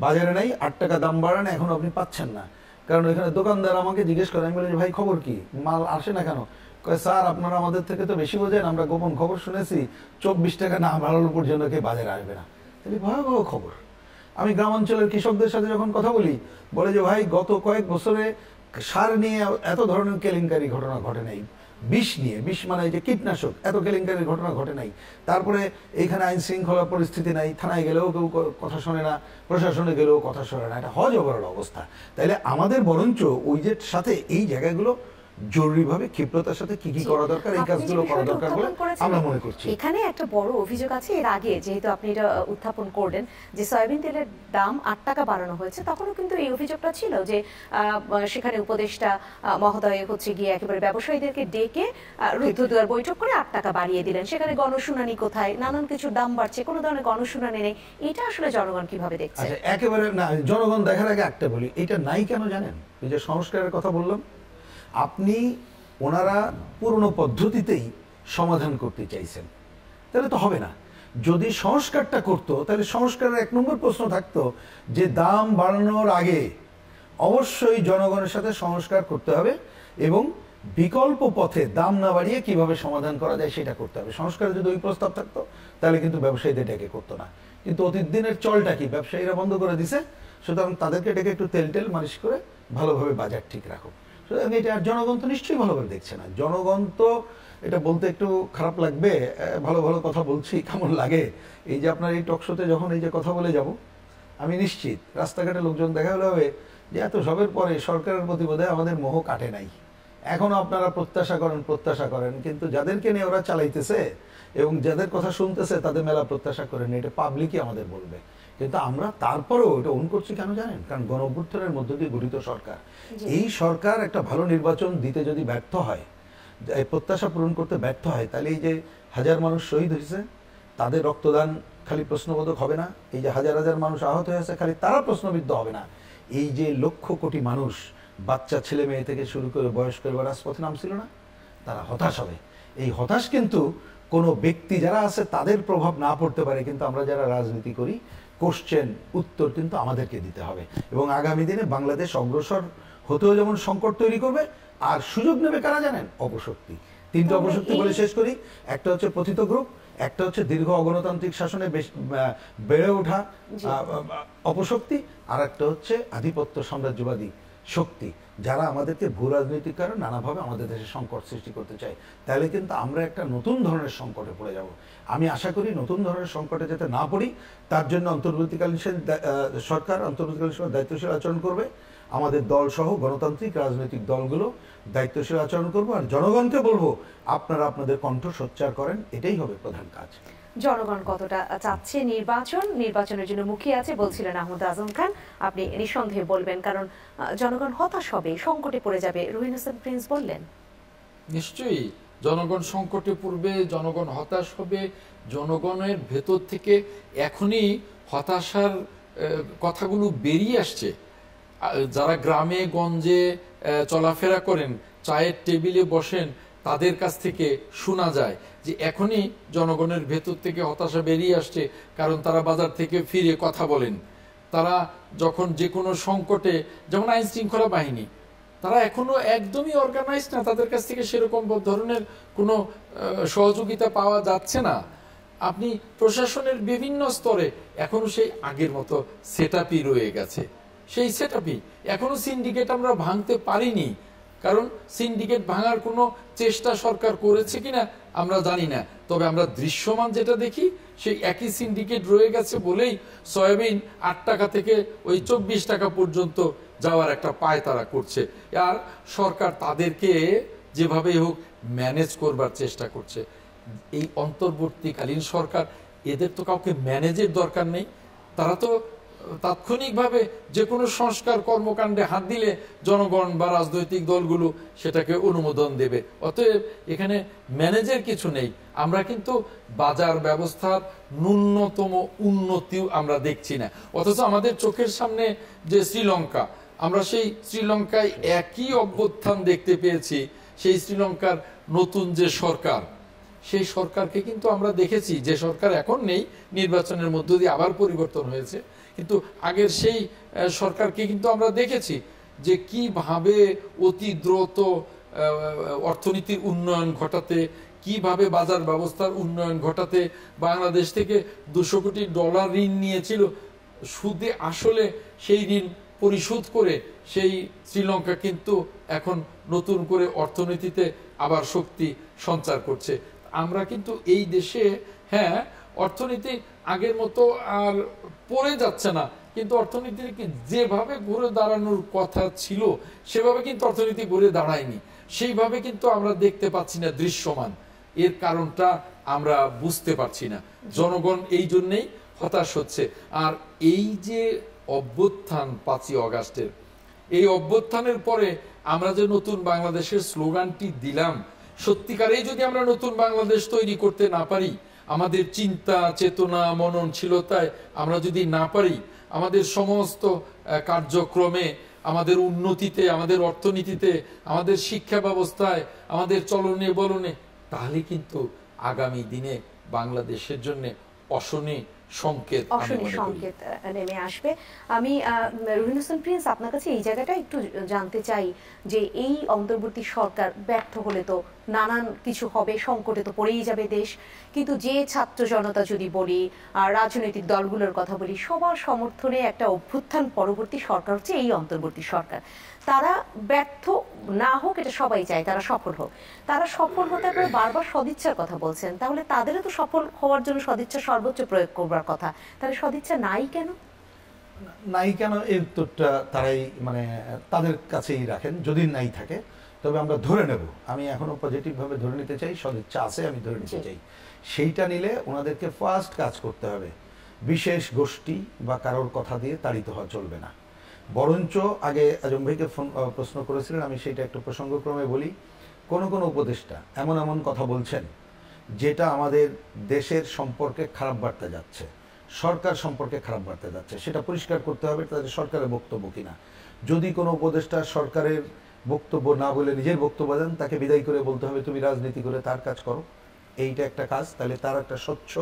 বাজারে নাই, 8 টাকা দাম বাড়ান, এখন আপনি পাচ্ছেন না। কারণ এখানে দোকানদার আমাকে জিজ্ঞেস করে, আমি বলি ভাই খবর কি, মাল আসে না কেন? কয় স্যার আপনারা আমাদের থেকে তো বেশি বোঝেন, আমরা গোপন খবর শুনেছি 24 টাকা না বাড়ানো পর্যন্ত কে বাজারে আসবে না। তাহলে ভয়াবহ খবর। আমি গ্রামাঞ্চলের কৃষকদের সাথে যখন কথা বলি, বলে যে ভাই গত কয়েক বছরে সার নিয়ে এত ধরনের কেলেঙ্কারি ঘটনা ঘটে নাই, বিষ নিয়ে, বিষ মানে যে কীটনাশক, এত কেলেঙ্কারির ঘটনা ঘটে নাই। তারপরে এইখানে আইন শৃঙ্খলা পরিস্থিতি নাই, থানায় গেলেও কেউ কথা শোনে না, প্রশাসনে গেলেও কথা শোনে না, এটা হজবরল অবস্থা। তাইলে আমাদের বরঞ্চ ওই যে সাথে এই জায়গাগুলো জরুরিভাবে ক্ষিপ্রতার সাথে কি কি করা দরকার, এই কাজগুলো করা দরকার বলে আমরা মনে করছি। এখানে একটা বড় অভিযোগ আছে, এর আগে যেহেতু আপনি এটা উত্থাপন করলেন যে সয়াবিন তেলের দাম 8 টাকা বাড়ানো হয়েছে, তখনও কিন্তু এই অভিযোগটা ছিল যে সেখানে উপদেষ্টা মহোদয় হচ্ছে গিয়ে একেবারে ব্যবসায়ীদেরকে ডেকে রুদ্ধদ্বার বৈঠক করে 8 টাকা বাড়িয়ে দিলেন। সেখানে গণশুনানি কোথায়, নানান কিছুর দাম বাড়ছে, কোনো ধরনের গণশুনানি নেই। এটা আসলে জনগণ কিভাবে দেখছে? একেবারে না, জনগণ দেখার আগে একটা বলি, এটা নাই কেন জানেন? এই যে সংস্কারের কথা বললাম, আপনি ওনারা পুরনো পদ্ধতিতেই সমাধান করতে চাইছেন, তাহলে তো হবে না। যদি সংস্কারটা করতো তাহলে সংস্কারের 1 নম্বর প্রশ্ন থাকতো যে দাম বাড়ানোর আগে অবশ্যই জনগণের সাথে সংস্কার করতে হবে এবং বিকল্প পথে দাম না বাড়িয়ে কিভাবে সমাধান করা যায় সেটা করতে হবে। সংস্কারে যদি ওই প্রস্তাব থাকতো তাহলে কিন্তু ব্যবসায়ীদের ডেকে করতো না। কিন্তু অতীত দিনের চলটা কি, ব্যবসায়ীরা বন্ধ করে দিছে, সুতরাং তাদেরকে ডেকে একটু তেল মালিশ করে ভালোভাবে বাজার ঠিক রাখো। সুতরাং এটা জনগণ তো নিশ্চয়ই ভালোভাবে দেখছে না। জনগণ তো, এটা বলতে একটু খারাপ লাগবে, ভালো ভালো কথা বলছি, কেমন লাগে এই যে আপনার এই টক শোতে যখন এই যে কথা বলে যাব, আমি নিশ্চিত রাস্তাঘাটে লোকজন দেখা হলে হবে যে এত সবের পরে সরকারের প্রতি বোধহয় আমাদের মোহ কাটে নাই, এখনো আপনারা প্রত্যাশা করেন, কিন্তু যাদেরকে নিয়ে ওরা চালাইতেছে এবং যাদের কথা শুনতেছে তাদের মেলা প্রত্যাশা করেন, এটা পাবলিকই আমাদের বলবে। কিন্তু আমরা তারপরেও এটা অন করছি কেন জানেন? কারণ গণঅভ্যুত্থানের মধ্য দিয়ে গঠিত সরকার, এই সরকার একটা ভালো নির্বাচন দিতে যদি ব্যর্থ হয়, এই প্রত্যাশা পূরণ করতে ব্যর্থ হয়, তাহলে এই যে হাজার মানুষ শহীদ হয়েছে তাদের রক্তদান খালি প্রশ্নবোধক হবে না, এই যে হাজার হাজার মানুষ আহত হয়েছে খালি তারা প্রশ্নবিদ্ধ হবে না, এই যে লক্ষ কোটি মানুষ, বাচ্চা ছেলে মেয়ে থেকে শুরু করে বয়স্ক রাজপথে নামছিল না, তারা হতাশ হবে। এই হতাশ কিন্তু কোনো ব্যক্তি যারা আছে তাদের প্রভাব না পড়তে পারে, কিন্তু আমরা যারা রাজনীতি করি কোশ্চেন উত্তর কিন্তু আমাদেরকে দিতে হবে। এবং আগামী দিনে বাংলাদেশ অগ্রসর হতেও যেমন সংকট তৈরি করবে, আর সুযোগ নেবে কারা জানেন? অপশক্তি। 3টা অপশক্তি বলে শেষ করি। একটা হচ্ছে পতিত গ্রুপ, একটা হচ্ছে দীর্ঘ অগণতান্ত্রিক শাসনে বেড়ে ওঠা অপশক্তি, আর একটা হচ্ছে আধিপত্য সাম্রাজ্যবাদী শক্তি, যারা আমাদেরকে ভূ রাজনৈতিক কারণে নানাভাবে আমাদের দেশে সংকট সৃষ্টি করতে চায়। তাহলে কিন্তু আমরা একটা নতুন ধরনের সংকটে পড়ে যাব। আমি আশা করি নতুন ধরনের সংকটে যাতে না পড়ি, তার জন্য অন্তর্বর্তীকালীন সরকার অন্তর্বর্তীকালীন দায়িত্বশীল আচরণ করবে। আমাদের দল সহ গণতান্ত্রিক রাজনৈতিক দলগুলো দায়িত্বশীল আচরণ করবো, আর জনগণকে বলবো আপনারা আপনাদের কণ্ঠ সোচ্চার করেন, এটাই হবে প্রধান কাজ। জনগণ কতটা চাচ্ছে নির্বাচনের জন্য মুখিয়ে আছে বলছিলেন আহমদ আজম খান, আপনি নিঃসন্দেহে বলবেন, কারণ জনগণ হতাশ হবে, সংকটে পড়ে যাবে। রুহিন হোসেন প্রিন্স বললেন নিশ্চয়ই জনগণ সংকটে পড়বে, জনগণ হতাশ হবে, জনগণের ভেতর থেকে এখনই হতাশার কথাগুলো বেরিয়ে আসছে। যারা গ্রামে গঞ্জে চলাফেরা করেন, চায়ের টেবিলে বসেন, তাদের কাছ থেকে শোনা যায় যে এখনই জনগণের ভেতর থেকে হতাশা বেরিয়ে আসছে, কারণ তারা বাজার থেকে ফিরে কথা বলেন। তারা যখন যে কোনো সংকটে, যেমন আইন শৃঙ্খলা বাহিনী, তারা এখনো একদমই অর্গানাইজ না, তাদের কাছ থেকে সেরকম ধরনের কোনো সহযোগিতা পাওয়া যাচ্ছে না। আপনি প্রশাসনের বিভিন্ন স্তরে এখনো সেই আগের মতো সেটআপই রয়ে গেছে, সেই সেটআপই এখনো সিন্ডিকেট আমরা ভাঙতে পারিনি। কারণ সিন্ডিকেট ভাঙার কোনো চেষ্টা সরকার করেছে কিনা আমরা জানি না, তবে আমরা দৃশ্যমান যেটা দেখি সেই একই সিন্ডিকেট রয়ে গেছে বলেই সয়াবিন 8 টাকা থেকে ওই 24 টাকা পর্যন্ত যাওয়ার একটা পায়তারা করছে। আর সরকার তাদেরকে যেভাবে হোক ম্যানেজ করবার চেষ্টা করছে। এই অন্তর্বর্তীকালীন সরকার, এদের তো কাউকে ম্যানেজের দরকার নেই, তারা তো তাৎক্ষণিকভাবে যে কোনো সংস্কার কর্মকাণ্ডে হাত দিলে জনগণ বা রাজনৈতিক দলগুলো সেটাকে অনুমোদন দেবে। অতএব এখানে ম্যানেজের কিছু নেই। আমরা কিন্তু বাজার ব্যবস্থার ন্যূনতম উন্নতিও আমরা দেখছি না, অথচ আমাদের চোখের সামনে যে শ্রীলঙ্কা, আমরা সেই শ্রীলঙ্কায় একই অভ্যুত্থান দেখতে পেয়েছি। সেই শ্রীলঙ্কার নতুন যে সরকার, সেই সরকারকে কিন্তু আমরা দেখেছি, যে সরকার এখন নেই, নির্বাচনের মধ্য দিয়ে আবার পরিবর্তন হয়েছে, কিন্তু আগের সেই সরকারকে কিন্তু আমরা দেখেছি যে কিভাবে অতি দ্রুত অর্থনীতির উন্নয়ন ঘটাতে, কিভাবে বাজার ব্যবস্থার উন্নয়ন ঘটাতে বাংলাদেশ থেকে $200 কোটি ঋণ নিয়েছিল, সুদে আসলে সেই ঋণ পরিশোধ করে সেই শ্রীলঙ্কা কিন্তু এখন নতুন করে অর্থনীতিতে আবার শক্তি সঞ্চার করছে। আমরা কিন্তু এই দেশে হ্যাঁ অর্থনীতি আগের মতো আর পড়ে যাচ্ছে না, কিন্তু অর্থনীতি যেভাবে ঘুরে দাঁড়ানোর কথা ছিল সেভাবে কিন্তু অর্থনীতি ঘুরে দাঁড়ায়নি, সেইভাবে কিন্তু আমরা দেখতে পাচ্ছি না দৃশ্যমান। এর কারণটা আমরা বুঝতে পারছি না, জনগণ এই জন্যেই হতাশ হচ্ছে। আর এই যে অভ্যুত্থান 5ই অগাস্টের, এই অভ্যুত্থানের পরে আমরা যে নতুন বাংলাদেশের স্লোগানটি দিলাম, সত্যিকারেই যদি আমরা নতুন বাংলাদেশ তৈরি করতে না পারি, আমাদের চিন্তা চেতনা মননশীলতায় আমরা যদি না পারি, আমাদের সমস্ত কার্যক্রমে, আমাদের উন্নতিতে, আমাদের অর্থনীতিতে, আমাদের শিক্ষা ব্যবস্থায়, আমাদের চলনে বলনে, তাহলে কিন্তু আগামী দিনে বাংলাদেশের জন্য অশনি সংকেত নেমে আসবে। আমি রুহিন হোসেন প্রিন্স, আপনার কাছে এই জায়গাটা একটু জানতে চাই যে এই অন্তর্বর্তী সরকার ব্যর্থ হলে তো নানান কিছু হবে, সংকটে তো পড়েই যাবে দেশ, কিন্তু যে ছাত্র জনতা যদি বলি আর রাজনৈতিক দলগুলোর কথা বলি, সবার সমর্থনে একটা অভ্যুত্থান পরবর্তী সরকার হচ্ছে এই অন্তর্বর্তী সরকার। তারা ব্যর্থ না হোক, এটা সবাই চায় তারা সফল হোক। তারা সফল হতে পারে, বারবার সদিচ্ছার কথা বলছেন, তাহলে তাদেরও তো সফল হওয়ার জন্য সদিচ্ছা সর্বোচ্চ প্রয়োগ করবার কথা, তাহলে সদিচ্ছা নাই কেন? নাই কেন এর উত্তরটা তারাই মানে তাদের কাছেই রাখেন, যদি নাই থাকে। তবে আমরা ধরে নেব, আমি এখনো পজিটিভ ভাবে ধরে নিতে চাই, সদিচ্ছা আছে আমি ধরে নিতে চাই। সেইটা নিলে ওনাদেরকে ফার্স্ট কাজ করতে হবে, বিশেষ গোষ্ঠী বা কারোর কথা দিয়ে তাড়িত হওয়া চলবে না। বরঞ্চ আগে আজম ভাইকে প্রশ্ন করেছিলেন, আমি সেইটা একটু প্রসঙ্গক্রমে বলি। কোন কোন উপদেষ্টা এমন এমন কথা বলছেন যেটা আমাদের দেশের সম্পর্কে খারাপ বার্তা যাচ্ছে, সরকার সম্পর্কে খারাপ বার্তা যাচ্ছে, সেটা পরিষ্কার করতে হবে তাদের সরকারের বক্তব্য কিনা। যদি কোনো উপদেষ্টা সরকারের বক্তব্য না বলে নিজের বক্তব্য দেন, তাকে বিদায় করে বলতে হবে তুমি রাজনীতি করে তার কাজ করো, এইটা একটা কাজ। তাহলে তার একটা স্বচ্ছ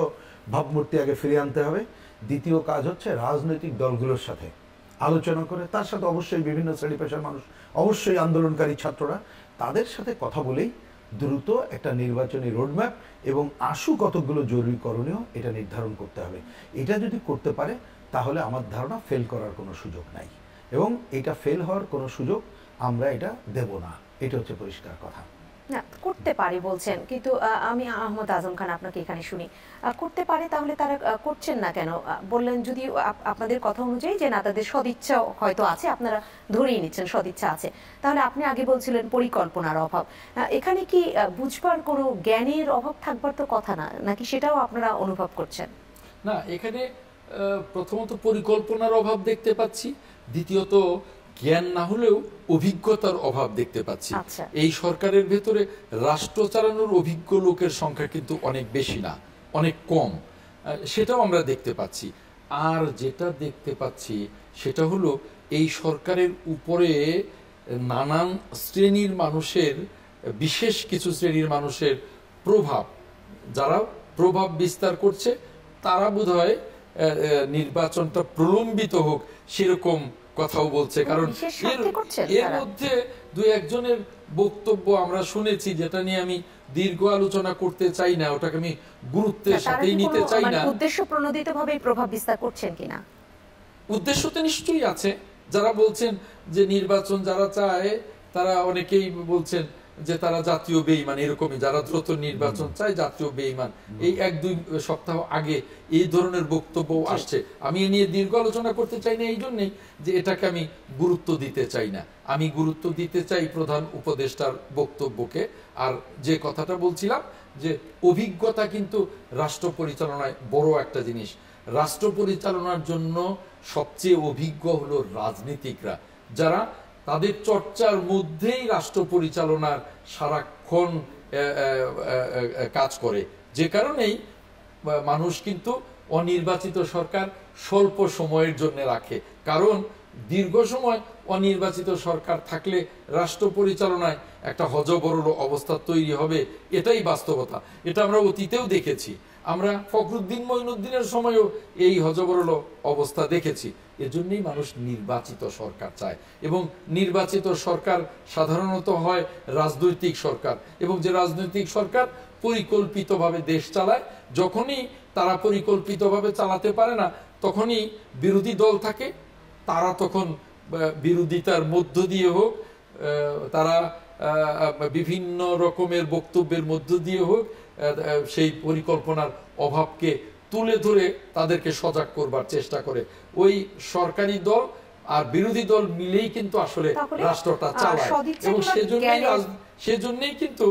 ভাবমূর্তি আগে ফিরিয়ে আনতে হবে। দ্বিতীয় কাজ হচ্ছে রাজনৈতিক দলগুলোর সাথে আলোচনা করে, তার সাথে অবশ্যই বিভিন্ন শ্রেণী পেশার মানুষ, অবশ্যই আন্দোলনকারী ছাত্ররা, তাদের সাথে কথা বলেই দ্রুত একটা নির্বাচনী রোডম্যাপ এবং আশু কতগুলো জরুরি করণীয় এটা নির্ধারণ করতে হবে। এটা যদি করতে পারে তাহলে আমার ধারণা ফেল করার কোনো সুযোগ নাই, এবং এটা ফেল হওয়ার কোনো সুযোগ আমরা এটা দেব না, এটা হচ্ছে পরিষ্কার কথা। না করতে পারে বলছেন, কিন্তু আমি আহমদ আজম খান আপনাকে এখানে শুনি, করতে পারে তাহলে তারা করছেন না কেন? বললেন যদি আপনাদের কথা অনুযায়ী যে না তাদের সদিচ্ছা হয়তো আছে, আপনারা ধরেই নিচ্ছেন সদিচ্ছা আছে, তাহলে আপনি আগে বলছিলেন পরিকল্পনার অভাব। এখানে কি বুঝবার কোনো জ্ঞানের অভাব থাকবার তো কথা না, নাকি সেটাও আপনারা অনুভব করছেন? না, এখানে প্রথমত পরিকল্পনার অভাব দেখতে পাচ্ছি, দ্বিতীয়ত জ্ঞান না হলেও অভিজ্ঞতার অভাব দেখতে পাচ্ছি। এই সরকারের ভেতরে রাষ্ট্র চালানোর অভিজ্ঞ লোকের সংখ্যা কিন্তু অনেক বেশি না, অনেক কম, সেটাও আমরা দেখতে পাচ্ছি। আর যেটা দেখতে পাচ্ছি সেটা হলো এই সরকারের উপরে নানান শ্রেণীর মানুষের, বিশেষ কিছু শ্রেণীর মানুষের প্রভাব, যারা প্রভাব বিস্তার করছে, তারা বোধহয় নির্বাচনটা প্রলম্বিত হোক সেরকম কথাও বলছে। কারণ এর মধ্যে দুই একজনের বক্তব্য আমরা শুনেছি, যেটা নিয়ে আমি দীর্ঘ আলোচনা করতে চাই না, ওটাকে আমি গুরুত্বের সাথেই নিতে চাই না। উদ্দেশ্য প্রণোদিতভাবে প্রভাব বিস্তার করছেন কিনা? উদ্দেশ্য তো নিশ্চয়ই আছে। যারা বলছেন যে নির্বাচন যারা চায়, তারা অনেকেই বলছেন যে তারা জাতীয় বেঈমান, এরকমই যারা দ্রুত নির্বাচন চায় জাতীয় বেঈমান। এই 1-2 সপ্তাহ আগে এই ধরনের বক্তব্য আসছে। আমি এ নিয়ে দীর্ঘ আলোচনা করতে চাই না এই জন্যই যে এটাকে আমি গুরুত্ব দিতে চাই না। আমি গুরুত্ব দিতে চাই প্রধান উপদেষ্টার বক্তব্যকে। আর যে কথাটা বলছিলাম যে অভিজ্ঞতা কিন্তু রাষ্ট্র পরিচালনায় বড় একটা জিনিস। রাষ্ট্র পরিচালনার জন্য সবচেয়ে অভিজ্ঞ হলো রাজনীতিকরা, যারা তাদের চর্চার মধ্যেই রাষ্ট্র পরিচালনার সারাক্ষণ কাজ করে। যে কারণেই মানুষ কিন্তু অনির্বাচিত সরকার স্বল্প সময়ের জন্য রাখে, কারণ দীর্ঘ সময় অনির্বাচিত সরকার থাকলে রাষ্ট্র পরিচালনায় একটা হযবরল অবস্থা তৈরি হবে, এটাই বাস্তবতা। এটা আমরা অতীতেও দেখেছি, আমরা ফখরুদ্দিন মঈনুদ্দিনের সময়ও এই হযবরল অবস্থা দেখেছি। এজন্যই মানুষ নির্বাচিত সরকার চায়, এবং নির্বাচিত সরকার সাধারণত হয় রাজনৈতিক সরকার, এবং যে রাজনৈতিক সরকার পরিকল্পিতভাবে দেশ চালায়। যখনই তারা পরিকল্পিতভাবে চালাতে পারে না, তখনই বিরোধী দল থাকে, তারা তখন বিরোধিতার মধ্য দিয়ে হোক, তারা বিভিন্ন রকমের বক্তব্যের মধ্য দিয়ে হোক সেই পরিকল্পনার অভাবকে তুলে ধরে তাদেরকে সজাগ করবার চেষ্টা করে। ওই সরকারি দল আর বিরোধী দল মিলেই কিন্তু আসলে রাষ্ট্রটা চালায়, এবং সেজন্যই কিন্তু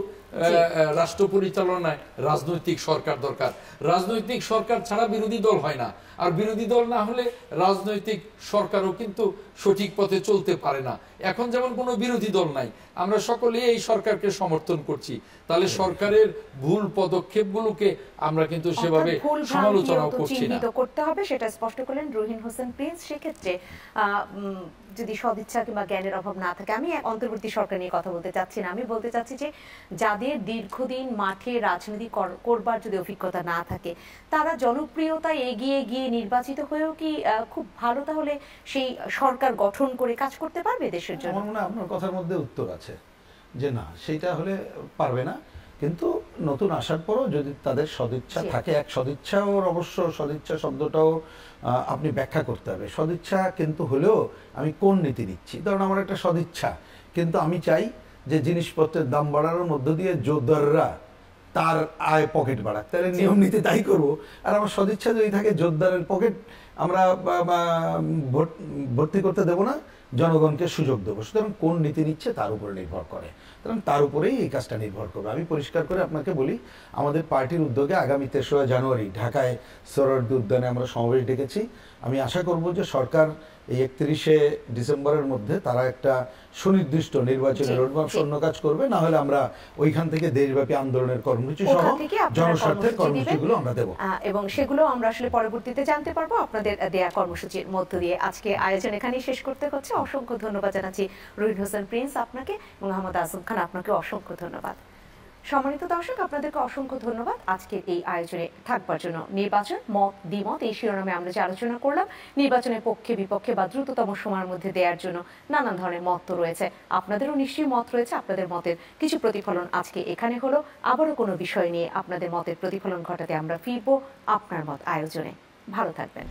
রাষ্ট্র পরিচালনায় রাজনৈতিক সরকার দরকার। রাজনৈতিক সরকার ছাড়া বিরোধী দল হয় না, আর বিরোধী দল না হলে রাজনৈতিক সরকারও কিন্তু সঠিক পথে চলতে পারে না। এখন যেমন কোনো বিরোধী দল নাই, আমরা সকলেই এই সরকারকে সমর্থন করছি, তাহলে সরকারের ভুল পদক্ষেপগুলোকে আমরা কিন্তু সেভাবে সমালোচনা করছি না। করতে হবে, সেটা স্পষ্ট করলেন রুহিন হোসেন প্রিন্স। সেক্ষেত্রে যদি সদিচ্ছা কিংবা জ্ঞানের অভাব না থাকে, আমি অন্তর্বর্তী সরকার নিয়ে কথা বলতে চাচ্ছি না, আমি বলতে চাচ্ছি যে যাদের দীর্ঘদিন মাঠে রাজনীতি করবার যদি অভিজ্ঞতা না থাকে, তারা জনপ্রিয়তায় এগিয়ে গিয়ে নির্বাচিত হয়েও কি খুব ভালো তাহলে সেই সরকার গঠন করে কাজ করতে পারবে দেশের জন্য? আমার মনে হয় আপনার কথার মধ্যে উত্তর আছে যে না, সেটা হলে পারবে না। কিন্তু নতুন আসার পরও যদি তাদের সদিচ্ছা থাকে, এক সদিচ্ছা, ওর অবশ্য সদিচ্ছা শব্দটাও আপনি ব্যাখ্যা করতে হবে। সদিচ্ছা কিন্তু হলেও আমি কোন নীতি নিচ্ছি, ধরুন আমার একটা সদিচ্ছা, কিন্তু আমি চাই যে জিনিসপত্রের দাম বাড়ানোর মধ্য দিয়ে জোরদাররা তার আয় পকেট বাড়াক, তাহলে নিয়ম নীতি তাই করবো। আর আমার সদিচ্ছা যদি থাকে জোরদারের পকেট আমরা ভর্তি করতে দেবো না, জনগণকে সুযোগ দেবো। সুতরাং কোন নীতি নিচ্ছে তার উপরে নির্ভর করে, সুতরাং তার উপরেই এই কাজটা নির্ভর করবে। আমি পরিষ্কার করে আপনাকে বলি, আমাদের পার্টির উদ্যোগে আগামী 3রা জানুয়ারি ঢাকায় সোহরাওয়ার্দী উদ্যানে আমরা সমাবেশ ডেকেছি। আমি আশা করব যে সরকার এই 31শে ডিসেম্বরের মধ্যে তারা একটা সুনির্দিষ্ট নির্বাচনী রোডম্যাপ শূন্য কাজ করবে, না হলে আমরা ওইখান থেকে দেশব্যাপী আন্দোলনের কর্মসূচি সহ জনস্বার্থের কর্মসূচিগুলো আমরা দেব, এবং সেগুলো আমরা আসলে পরবর্তীতে জানতে পারবো আপনাদের দেয়া কর্মসূচির মধ্য দিয়ে। আজকে আয়োজন এখানেই শেষ করতে হচ্ছে। অসংখ্য ধন্যবাদ জানাচ্ছি রুহিন হোসেন প্রিন্স আপনাকে, এবং আহমদ আজম খান আপনাকে অসংখ্য ধন্যবাদ। সম্মানিত দর্শক, আপনাদেরকে অসংখ্য ধন্যবাদ আজকের এই আয়োজনে থাকবার জন্য। নির্বাচন, মত দ্বিমত, এই শিরোনামে আমরা যে আলোচনা করলাম, নির্বাচনের পক্ষে বিপক্ষে বা দ্রুততম সময়ের মধ্যে দেওয়ার জন্য নানান ধরনের মত তো রয়েছে, আপনাদেরও নিশ্চয়ই মত রয়েছে। আপনাদের মতের কিছু প্রতিফলন আজকে এখানে হলো। আবারও কোনো বিষয় নিয়ে আপনাদের মতের প্রতিফলন ঘটাতে আমরা ফিরবো আপনার মত আয়োজনে। ভালো থাকবেন।